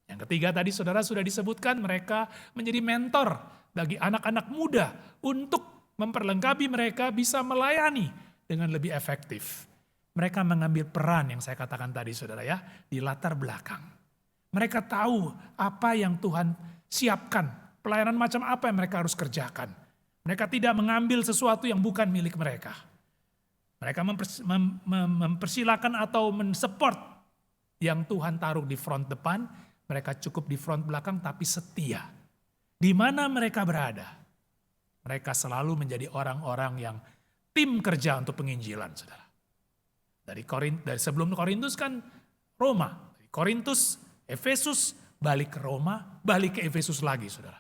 Yang ketiga tadi saudara sudah disebutkan, mereka menjadi mentor bagi anak-anak muda untuk memperlengkapi mereka bisa melayani dengan lebih efektif. Mereka mengambil peran yang saya katakan tadi saudara ya, di latar belakang. Mereka tahu apa yang Tuhan siapkan, pelayanan macam apa yang mereka harus kerjakan. Mereka tidak mengambil sesuatu yang bukan milik mereka. Mereka mempersilakan atau mensupport yang Tuhan taruh di front depan. Mereka cukup di front belakang tapi setia. Di mana mereka berada, mereka selalu menjadi orang-orang yang tim kerja untuk penginjilan, saudara. Dari sebelum Korintus kan Roma, dari Korintus, Efesus, balik ke Roma, balik ke Efesus lagi, saudara.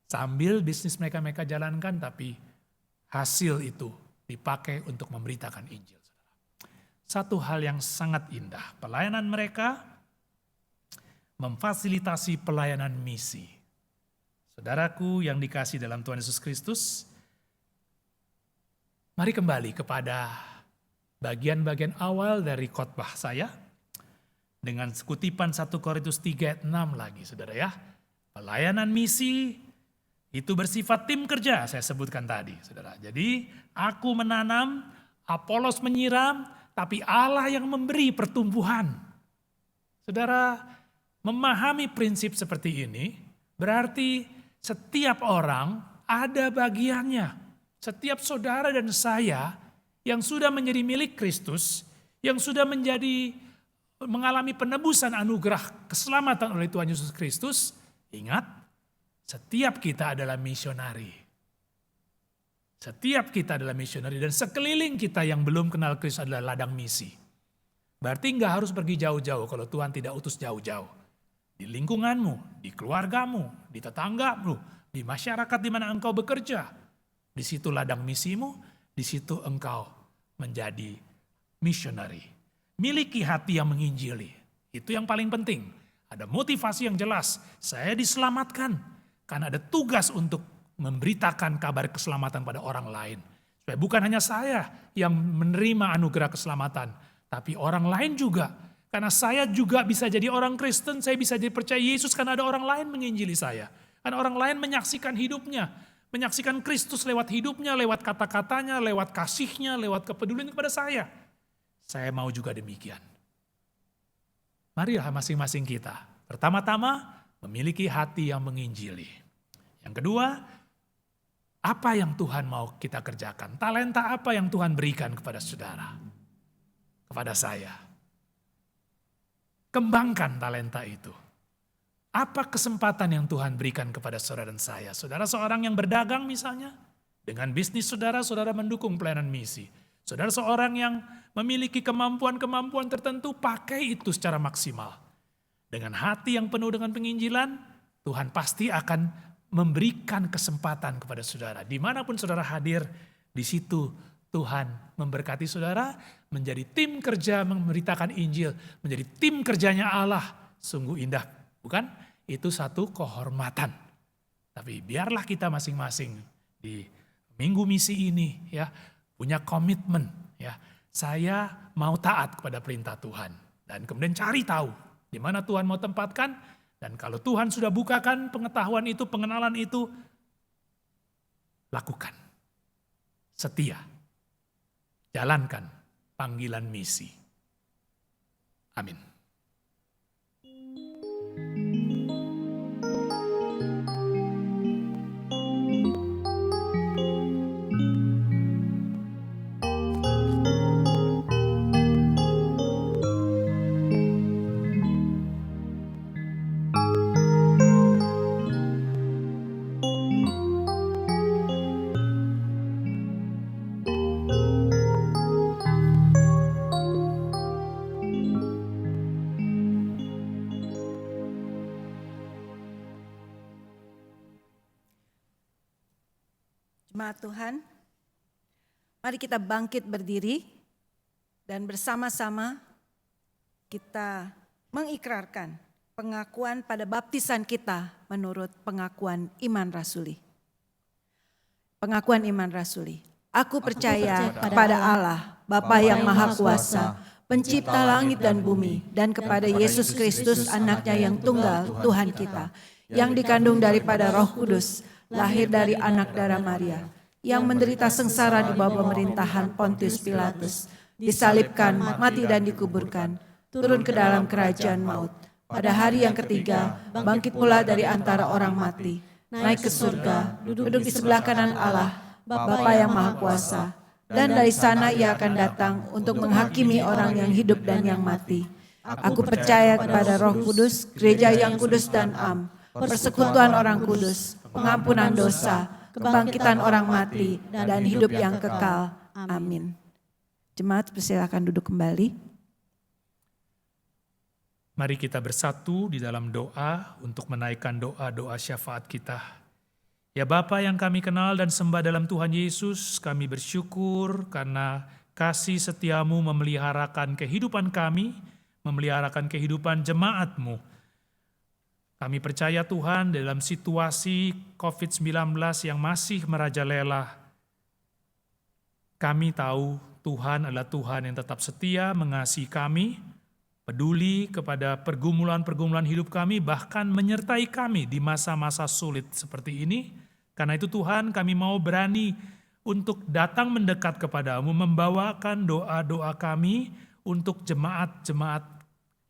Sambil bisnis mereka jalankan, tapi hasil itu dipakai untuk memberitakan Injil, saudara. Satu hal yang sangat indah, pelayanan mereka memfasilitasi pelayanan misi. Saudaraku yang dikasihi dalam Tuhan Yesus Kristus, mari kembali kepada bagian-bagian awal dari khotbah saya dengan kutipan 1 Korintus 3 ayat 6 lagi, saudara ya. Pelayanan misi itu bersifat tim kerja, saya sebutkan tadi, saudara. Jadi aku menanam, Apolos menyiram, tapi Allah yang memberi pertumbuhan. Saudara, memahami prinsip seperti ini berarti setiap orang ada bagiannya. Setiap saudara dan saya yang sudah menjadi milik Kristus, yang sudah mengalami penebusan anugerah keselamatan oleh Tuhan Yesus Kristus, ingat, setiap kita adalah misionari. Setiap kita adalah misionari dan sekeliling kita yang belum kenal Kristus adalah ladang misi. Berarti nggak harus pergi jauh-jauh kalau Tuhan tidak utus jauh-jauh. Di lingkunganmu, di keluargamu, di tetanggamu, di masyarakat di mana engkau bekerja. Di situ ladang misimu, di situ engkau menjadi misionari. Miliki hati yang menginjili. Itu yang paling penting. Ada motivasi yang jelas. Saya diselamatkan karena ada tugas untuk memberitakan kabar keselamatan pada orang lain. Supaya bukan hanya saya yang menerima anugerah keselamatan, tapi orang lain juga. Karena saya juga bisa jadi orang Kristen, saya bisa jadi percaya Yesus karena ada orang lain menginjili saya. Karena orang lain menyaksikan hidupnya, menyaksikan Kristus lewat hidupnya, lewat kata-katanya, lewat kasihnya, lewat kepedulian kepada saya. Saya mau juga demikian. Marilah masing-masing kita, pertama-tama memiliki hati yang menginjili. Yang kedua, apa yang Tuhan mau kita kerjakan? Talenta apa yang Tuhan berikan kepada saudara? Kepada saya? Kembangkan talenta itu. Apa kesempatan yang Tuhan berikan kepada saudara dan saya? Saudara seorang yang berdagang misalnya, dengan bisnis saudara mendukung pelayanan misi. Saudara seorang yang memiliki kemampuan-kemampuan tertentu, pakai itu secara maksimal. Dengan hati yang penuh dengan penginjilan, Tuhan pasti akan memberikan kesempatan kepada saudara. Dimanapun saudara hadir, di situ Tuhan memberkati saudara, menjadi tim kerja memberitakan Injil, menjadi tim kerjanya Allah. Sungguh indah, bukan? Itu satu kehormatan. Tapi biarlah kita masing-masing di minggu misi ini ya punya komitmen ya. Saya mau taat kepada perintah Tuhan dan kemudian cari tahu di mana Tuhan mau tempatkan, dan kalau Tuhan sudah bukakan pengetahuan itu, pengenalan itu, lakukan. Setia. Jalankan panggilan misi. Amin. Jemaat Tuhan, mari kita bangkit berdiri dan bersama-sama kita mengikrarkan pengakuan pada baptisan kita menurut pengakuan iman rasuli. Pengakuan iman rasuli. Aku percaya kepada Allah, Bapa yang Maha Kuasa, pencipta langit dan bumi, dan kepada Yesus Kristus anaknya yang tunggal, Tuhan kita, yang dikandung daripada Roh Kudus, lahir dari anak darah Maria, yang menderita sengsara di bawah pemerintahan Pontius Pilatus, disalibkan, mati dan dikuburkan, turun ke dalam kerajaan maut. Pada hari yang ketiga, bangkit pula dari antara orang mati, naik ke surga, duduk di sebelah kanan Allah, Bapa yang Maha Kuasa, dan dari sana ia akan datang untuk menghakimi orang yang hidup dan yang mati. Aku percaya kepada Roh Kudus, gereja yang kudus dan am, persekutuan orang kudus, pengampunan dosa, kebangkitan orang mati, dan hidup yang kekal. Amin. Jemaat persilakan duduk kembali. Mari kita bersatu di dalam doa untuk menaikkan doa-doa syafaat kita. Ya Bapa yang kami kenal dan sembah dalam Tuhan Yesus, kami bersyukur karena kasih setiamu memeliharakan kehidupan kami, memeliharakan kehidupan jemaat-Mu. Kami percaya Tuhan dalam situasi COVID-19 yang masih merajalela, kami tahu Tuhan adalah Tuhan yang tetap setia mengasihi kami, peduli kepada pergumulan-pergumulan hidup kami, bahkan menyertai kami di masa-masa sulit seperti ini. Karena itu Tuhan, kami mau berani untuk datang mendekat kepadamu, membawakan doa-doa kami untuk jemaat-jemaat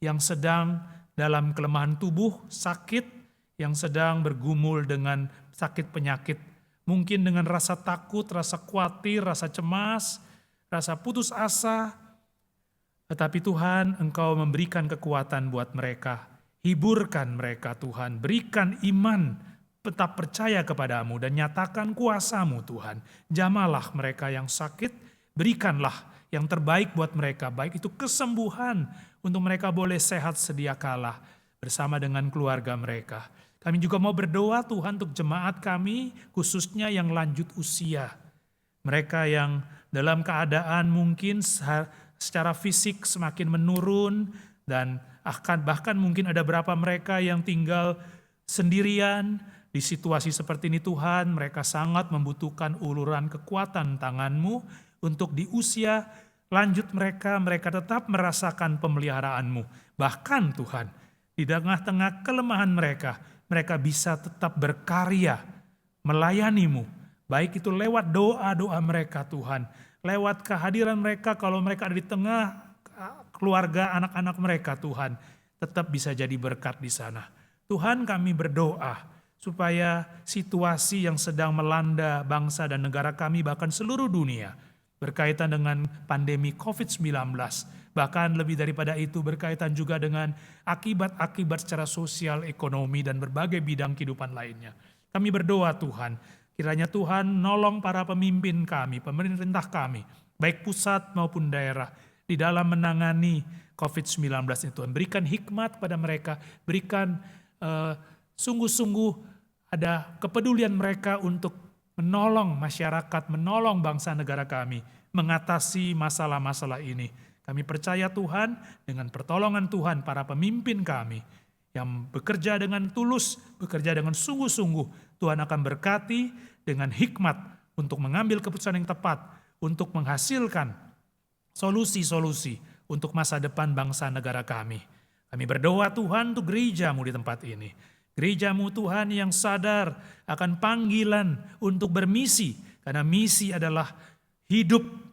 yang sedang dalam kelemahan tubuh, sakit, yang sedang bergumul dengan sakit penyakit. Mungkin dengan rasa takut, rasa khawatir, rasa cemas, rasa putus asa. Tetapi Tuhan, Engkau memberikan kekuatan buat mereka. Hiburkan mereka Tuhan, berikan iman, tetap percaya kepadamu dan nyatakan kuasa-Mu Tuhan. Jamalah mereka yang sakit, berikanlah yang terbaik buat mereka, baik itu kesembuhan untuk mereka boleh sehat sedia kala bersama dengan keluarga mereka. Kami juga mau berdoa Tuhan untuk jemaat kami, khususnya yang lanjut usia. Mereka yang dalam keadaan mungkin secara fisik semakin menurun, dan bahkan mungkin ada beberapa mereka yang tinggal sendirian. Di situasi seperti ini Tuhan, mereka sangat membutuhkan uluran kekuatan tangan-Mu untuk di usia lanjut mereka tetap merasakan pemeliharaan-Mu. Bahkan Tuhan, di tengah-tengah kelemahan mereka bisa tetap berkarya, melayani-Mu. Baik itu lewat doa-doa mereka Tuhan, lewat kehadiran mereka kalau mereka ada di tengah keluarga anak-anak mereka Tuhan, tetap bisa jadi berkat di sana. Tuhan, kami berdoa supaya situasi yang sedang melanda bangsa dan negara kami bahkan seluruh dunia berkaitan dengan pandemi COVID-19, Bahkan lebih daripada itu berkaitan juga dengan akibat-akibat secara sosial, ekonomi, dan berbagai bidang kehidupan lainnya. Kami berdoa Tuhan, kiranya Tuhan nolong para pemimpin kami, pemerintah kami, baik pusat maupun daerah, di dalam menangani COVID-19 itu. Berikan hikmat pada mereka, berikan sungguh-sungguh ada kepedulian mereka untuk menolong masyarakat, menolong bangsa negara kami, mengatasi masalah-masalah ini. Kami percaya Tuhan, dengan pertolongan Tuhan, para pemimpin kami yang bekerja dengan tulus, bekerja dengan sungguh-sungguh, Tuhan akan berkati dengan hikmat untuk mengambil keputusan yang tepat, untuk menghasilkan solusi-solusi untuk masa depan bangsa negara kami. Kami berdoa Tuhan untuk gereja-Mu di tempat ini. Gereja-Mu Tuhan yang sadar akan panggilan untuk bermisi, karena misi adalah hidup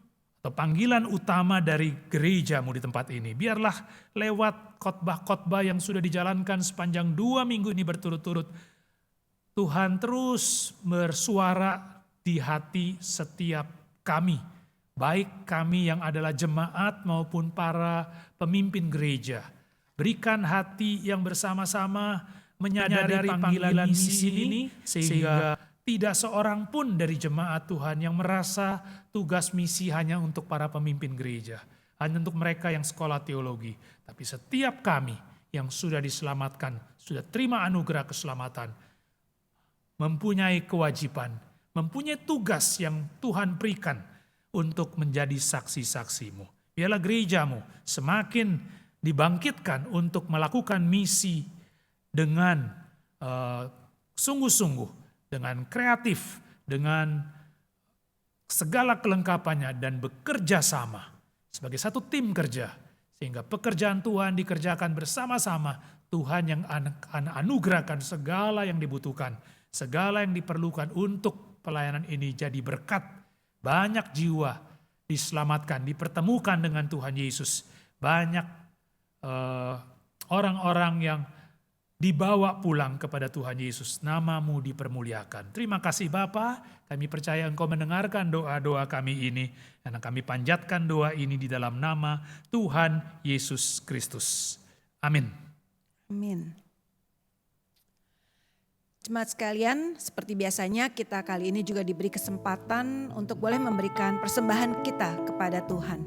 atau panggilan utama dari gereja-Mu di tempat ini. Biarlah lewat khotbah-khotbah yang sudah dijalankan sepanjang 2 minggu ini berturut-turut, Tuhan terus bersuara di hati setiap kami, baik kami yang adalah jemaat maupun para pemimpin gereja. Berikan hati yang bersama-sama menyadari panggilan misi ini, sehingga tidak seorang pun dari jemaat Tuhan yang merasa tugas misi hanya untuk para pemimpin gereja, hanya untuk mereka yang sekolah teologi. Tapi setiap kami yang sudah diselamatkan, sudah terima anugerah keselamatan, mempunyai kewajiban, mempunyai tugas yang Tuhan berikan untuk menjadi saksi-saksi-Mu. Biarlah gereja-Mu semakin dibangkitkan untuk melakukan misi dengan sungguh-sungguh, dengan kreatif, dengan segala kelengkapannya, dan bekerja sama sebagai satu tim kerja, sehingga pekerjaan Tuhan dikerjakan bersama-sama. Tuhan yang anugerahkan segala yang dibutuhkan, segala yang diperlukan untuk pelayanan ini jadi berkat. Banyak jiwa diselamatkan, dipertemukan dengan Tuhan Yesus. Banyak orang-orang yang dibawa pulang kepada Tuhan Yesus. Nama-Mu dipermuliakan. Terima kasih Bapa, kami percaya Engkau mendengarkan doa-doa kami ini, karena kami panjatkan doa ini di dalam nama Tuhan Yesus Kristus. Amin. Amin. Jemaat sekalian, seperti biasanya kita kali ini juga diberi kesempatan untuk boleh memberikan persembahan kita kepada Tuhan.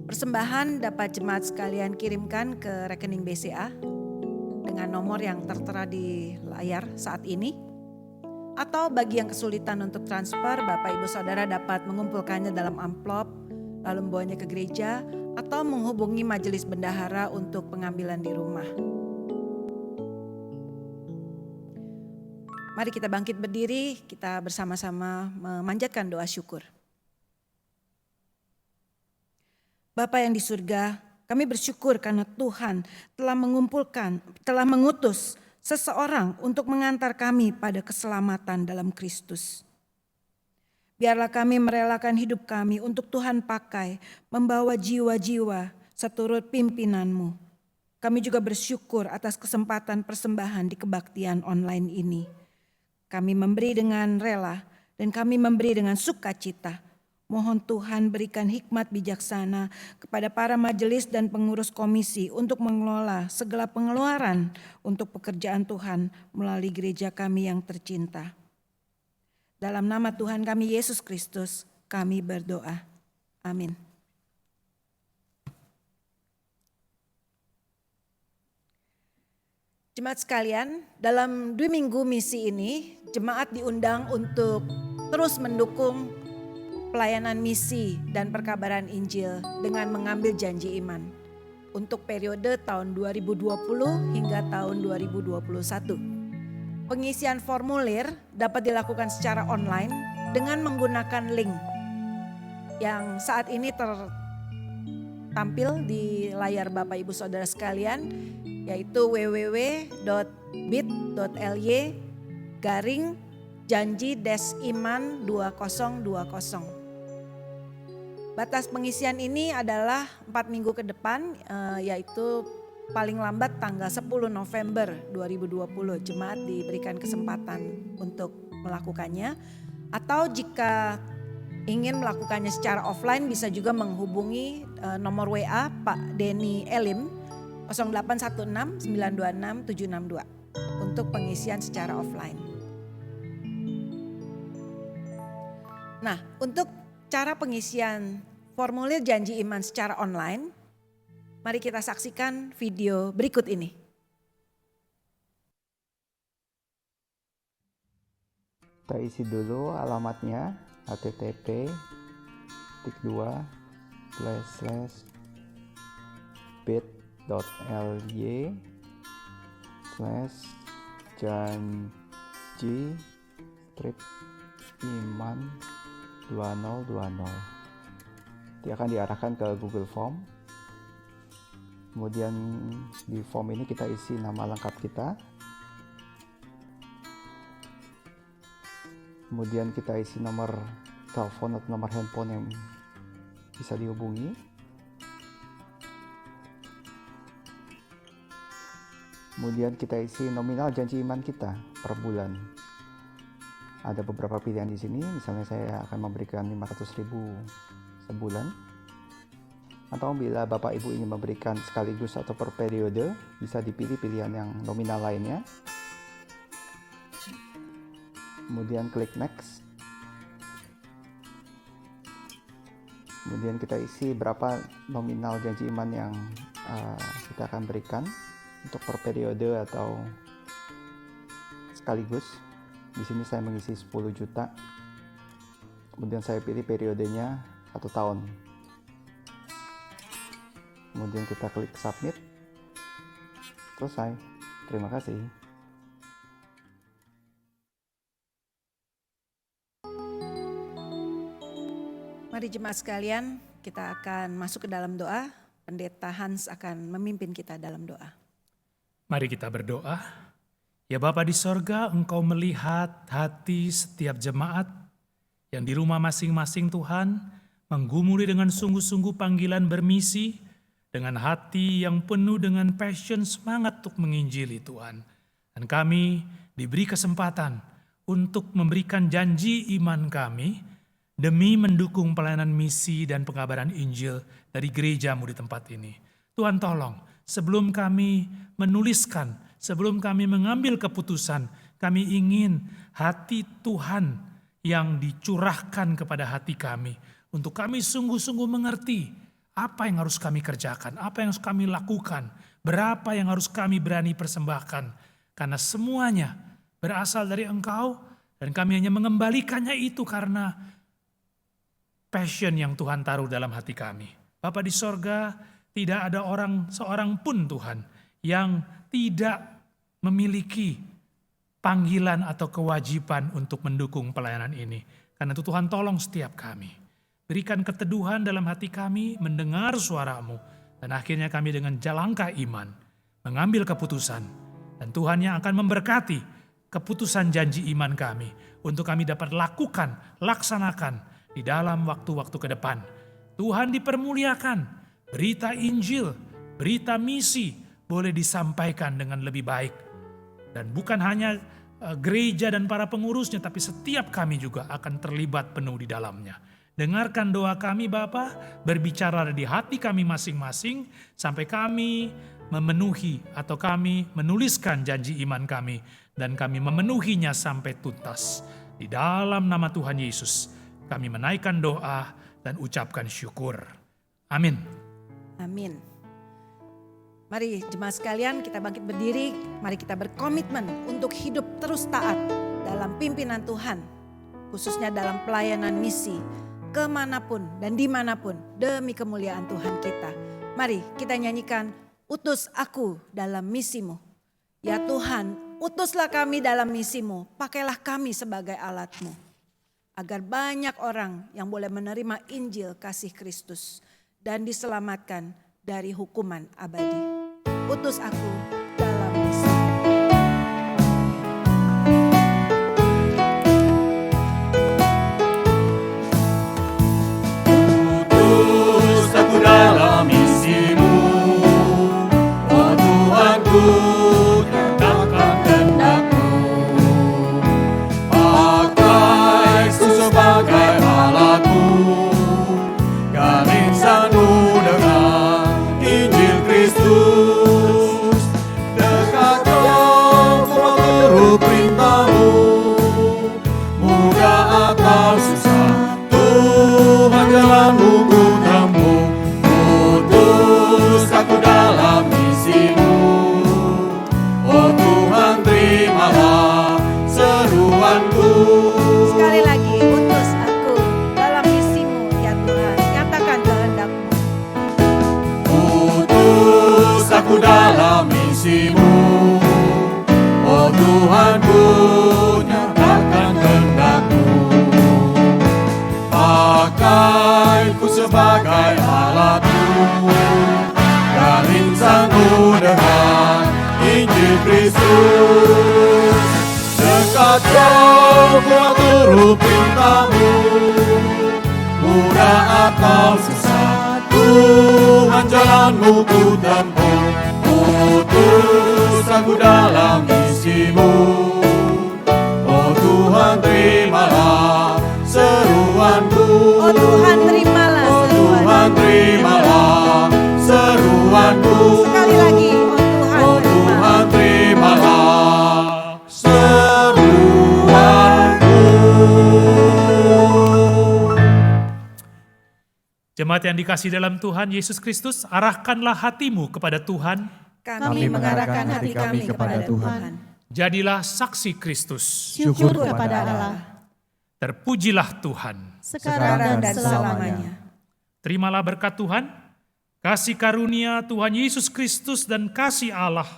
Persembahan dapat jemaat sekalian kirimkan ke rekening BCA dengan nomor yang tertera di layar saat ini. Atau bagi yang kesulitan untuk transfer, Bapak Ibu Saudara dapat mengumpulkannya dalam amplop, lalu membawanya ke gereja, atau menghubungi majelis bendahara untuk pengambilan di rumah. Mari kita bangkit berdiri, kita bersama-sama memanjatkan doa syukur. Bapa yang di surga, kami bersyukur karena Tuhan telah mengutus seseorang untuk mengantar kami pada keselamatan dalam Kristus. Biarlah kami merelakan hidup kami untuk Tuhan pakai, membawa jiwa-jiwa seturut pimpinan-Mu. Kami juga bersyukur atas kesempatan persembahan di kebaktian online ini. Kami memberi dengan rela dan kami memberi dengan sukacita. Mohon Tuhan berikan hikmat bijaksana kepada para majelis dan pengurus komisi untuk mengelola segala pengeluaran untuk pekerjaan Tuhan melalui gereja kami yang tercinta. Dalam nama Tuhan kami Yesus Kristus, kami berdoa. Amin. Jemaat sekalian, dalam 2 minggu misi ini, jemaat diundang untuk terus mendukung pelayanan misi dan perkabaran Injil dengan mengambil janji iman untuk periode tahun 2020 hingga tahun 2021. Pengisian formulir dapat dilakukan secara online dengan menggunakan link yang saat ini tertampil di layar Bapak Ibu Saudara sekalian, yaitu www.bit.ly/janji-iman 2020. Batas pengisian ini adalah 4 minggu ke depan, yaitu paling lambat tanggal 10 November 2020. Jemaat diberikan kesempatan untuk melakukannya. Atau jika ingin melakukannya secara offline bisa juga menghubungi nomor WA Pak Denny Elim 0816 926 762 untuk pengisian secara offline. Nah, untuk cara pengisian formulir janji iman secara online, mari kita saksikan video berikut ini. Kita isi dulu alamatnya http://bit.ly/janji-iman 2020. Dia akan diarahkan ke Google Form. Kemudian di form ini kita isi nama lengkap kita. Kemudian kita isi nomor telepon atau nomor handphone yang bisa dihubungi. Kemudian kita isi nominal janji iman kita per bulan. Ada beberapa pilihan di sini, misalnya saya akan memberikan 500.000 sebulan. Atau bila Bapak Ibu ingin memberikan sekaligus atau per periode, bisa dipilih pilihan yang nominal lainnya. Kemudian klik next. Kemudian kita isi berapa nominal janji iman yang kita akan berikan untuk per periode atau sekaligus. Di sini saya mengisi 10 juta. Kemudian saya pilih periodenya 1 tahun. Kemudian kita klik submit. Selesai. Terima kasih. Mari jemaat sekalian, kita akan masuk ke dalam doa. Pendeta Hans akan memimpin kita dalam doa. Mari kita berdoa. Ya Bapa di sorga, Engkau melihat hati setiap jemaat yang di rumah masing-masing Tuhan, menggumuli dengan sungguh-sungguh panggilan bermisi, dengan hati yang penuh dengan passion semangat untuk menginjili Tuhan. Dan kami diberi kesempatan untuk memberikan janji iman kami, demi mendukung pelayanan misi dan pengabaran Injil dari gereja-Mu di tempat ini. Tuhan tolong, sebelum kami menuliskan, sebelum kami mengambil keputusan, kami ingin hati Tuhan yang dicurahkan kepada hati kami. Untuk kami sungguh-sungguh mengerti apa yang harus kami kerjakan, apa yang harus kami lakukan, berapa yang harus kami berani persembahkan. Karena semuanya berasal dari Engkau dan kami hanya mengembalikannya itu karena passion yang Tuhan taruh dalam hati kami. Bapa di sorga, tidak ada seorang pun Tuhan yang tidak memiliki panggilan atau kewajiban untuk mendukung pelayanan ini. Karena itu Tuhan tolong setiap kami. Berikan keteduhan dalam hati kami mendengar suara-Mu. Dan akhirnya kami dengan langkah iman mengambil keputusan. Dan Tuhan yang akan memberkati keputusan janji iman kami. Untuk kami dapat laksanakan di dalam waktu-waktu ke depan. Tuhan dipermuliakan, berita Injil, berita misi boleh disampaikan dengan lebih baik. Dan bukan hanya gereja dan para pengurusnya, tapi setiap kami juga akan terlibat penuh di dalamnya. Dengarkan doa kami Bapa, berbicara di hati kami masing-masing, sampai kami memenuhi atau kami menuliskan janji iman kami, dan kami memenuhinya sampai tuntas. Di dalam nama Tuhan Yesus, kami menaikkan doa dan ucapkan syukur. Amin. Amin. Mari jemaat sekalian kita bangkit berdiri. Mari kita berkomitmen untuk hidup terus taat dalam pimpinan Tuhan. Khususnya dalam pelayanan misi. Kemanapun dan dimanapun demi kemuliaan Tuhan kita. Mari kita nyanyikan utus aku dalam misimu. Ya Tuhan, utuslah kami dalam misimu. Pakailah kami sebagai alatmu. Agar banyak orang yang boleh menerima Injil kasih Kristus dan diselamatkan dari hukuman abadi. Utus aku dalam misi. Utus aku dalam misimu, oh Tuhanku, nyatakan kehendak-Mu. Pakaiku sebagai alatmu aku dalam misimu. Oh Tuhanku, nyatakan kehendak-Mu. Pakaiku sebagai alat-Mu dan insangku dengan Injil Kristus. Dekat Kau turut perintah-Mu, mudah atau susah, Tuhan jalan-Mu ku tempuh. Utus aku dalam misimu. Oh Tuhan terimalah seruanku. Oh Tuhan terimalah Oh seruan. Tuhan terimalah seruanku. Sekali lagi, oh Tuhan Oh Tuhan terimalah seruanku. Jemaat yang dikasihi dalam Tuhan Yesus Kristus, arahkanlah hatimu kepada Tuhan. Kami mengarahkan hati kami kepada Tuhan. Jadilah saksi Kristus. Syukur kepada Allah, Terpujilah Tuhan. sekarang dan selamanya. Terimalah berkat Tuhan, kasih karunia Tuhan Yesus Kristus dan kasih Allah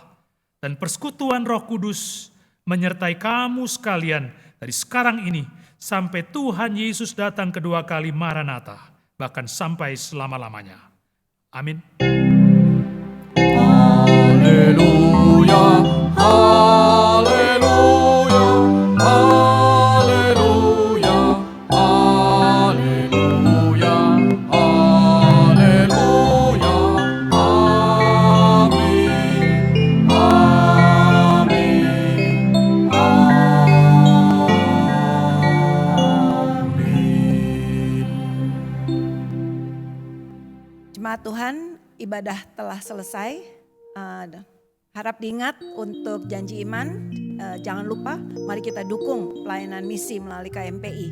dan persekutuan Roh Kudus menyertai kamu sekalian dari sekarang ini sampai Tuhan Yesus datang kedua kali Maranatha, bahkan sampai selama-lamanya. Amin. Haleluya, haleluya, haleluya, haleluya, haleluya, amin, amin, amin. Jemaat Tuhan, ibadah telah selesai. Harap diingat untuk janji iman. Jangan lupa, mari kita dukung pelayanan misi melalui KMPI.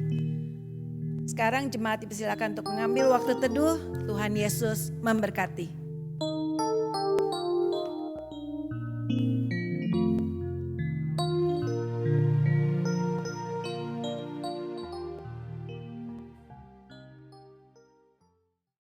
Sekarang jemaat dipersilakan untuk mengambil waktu teduh. Tuhan Yesus memberkati.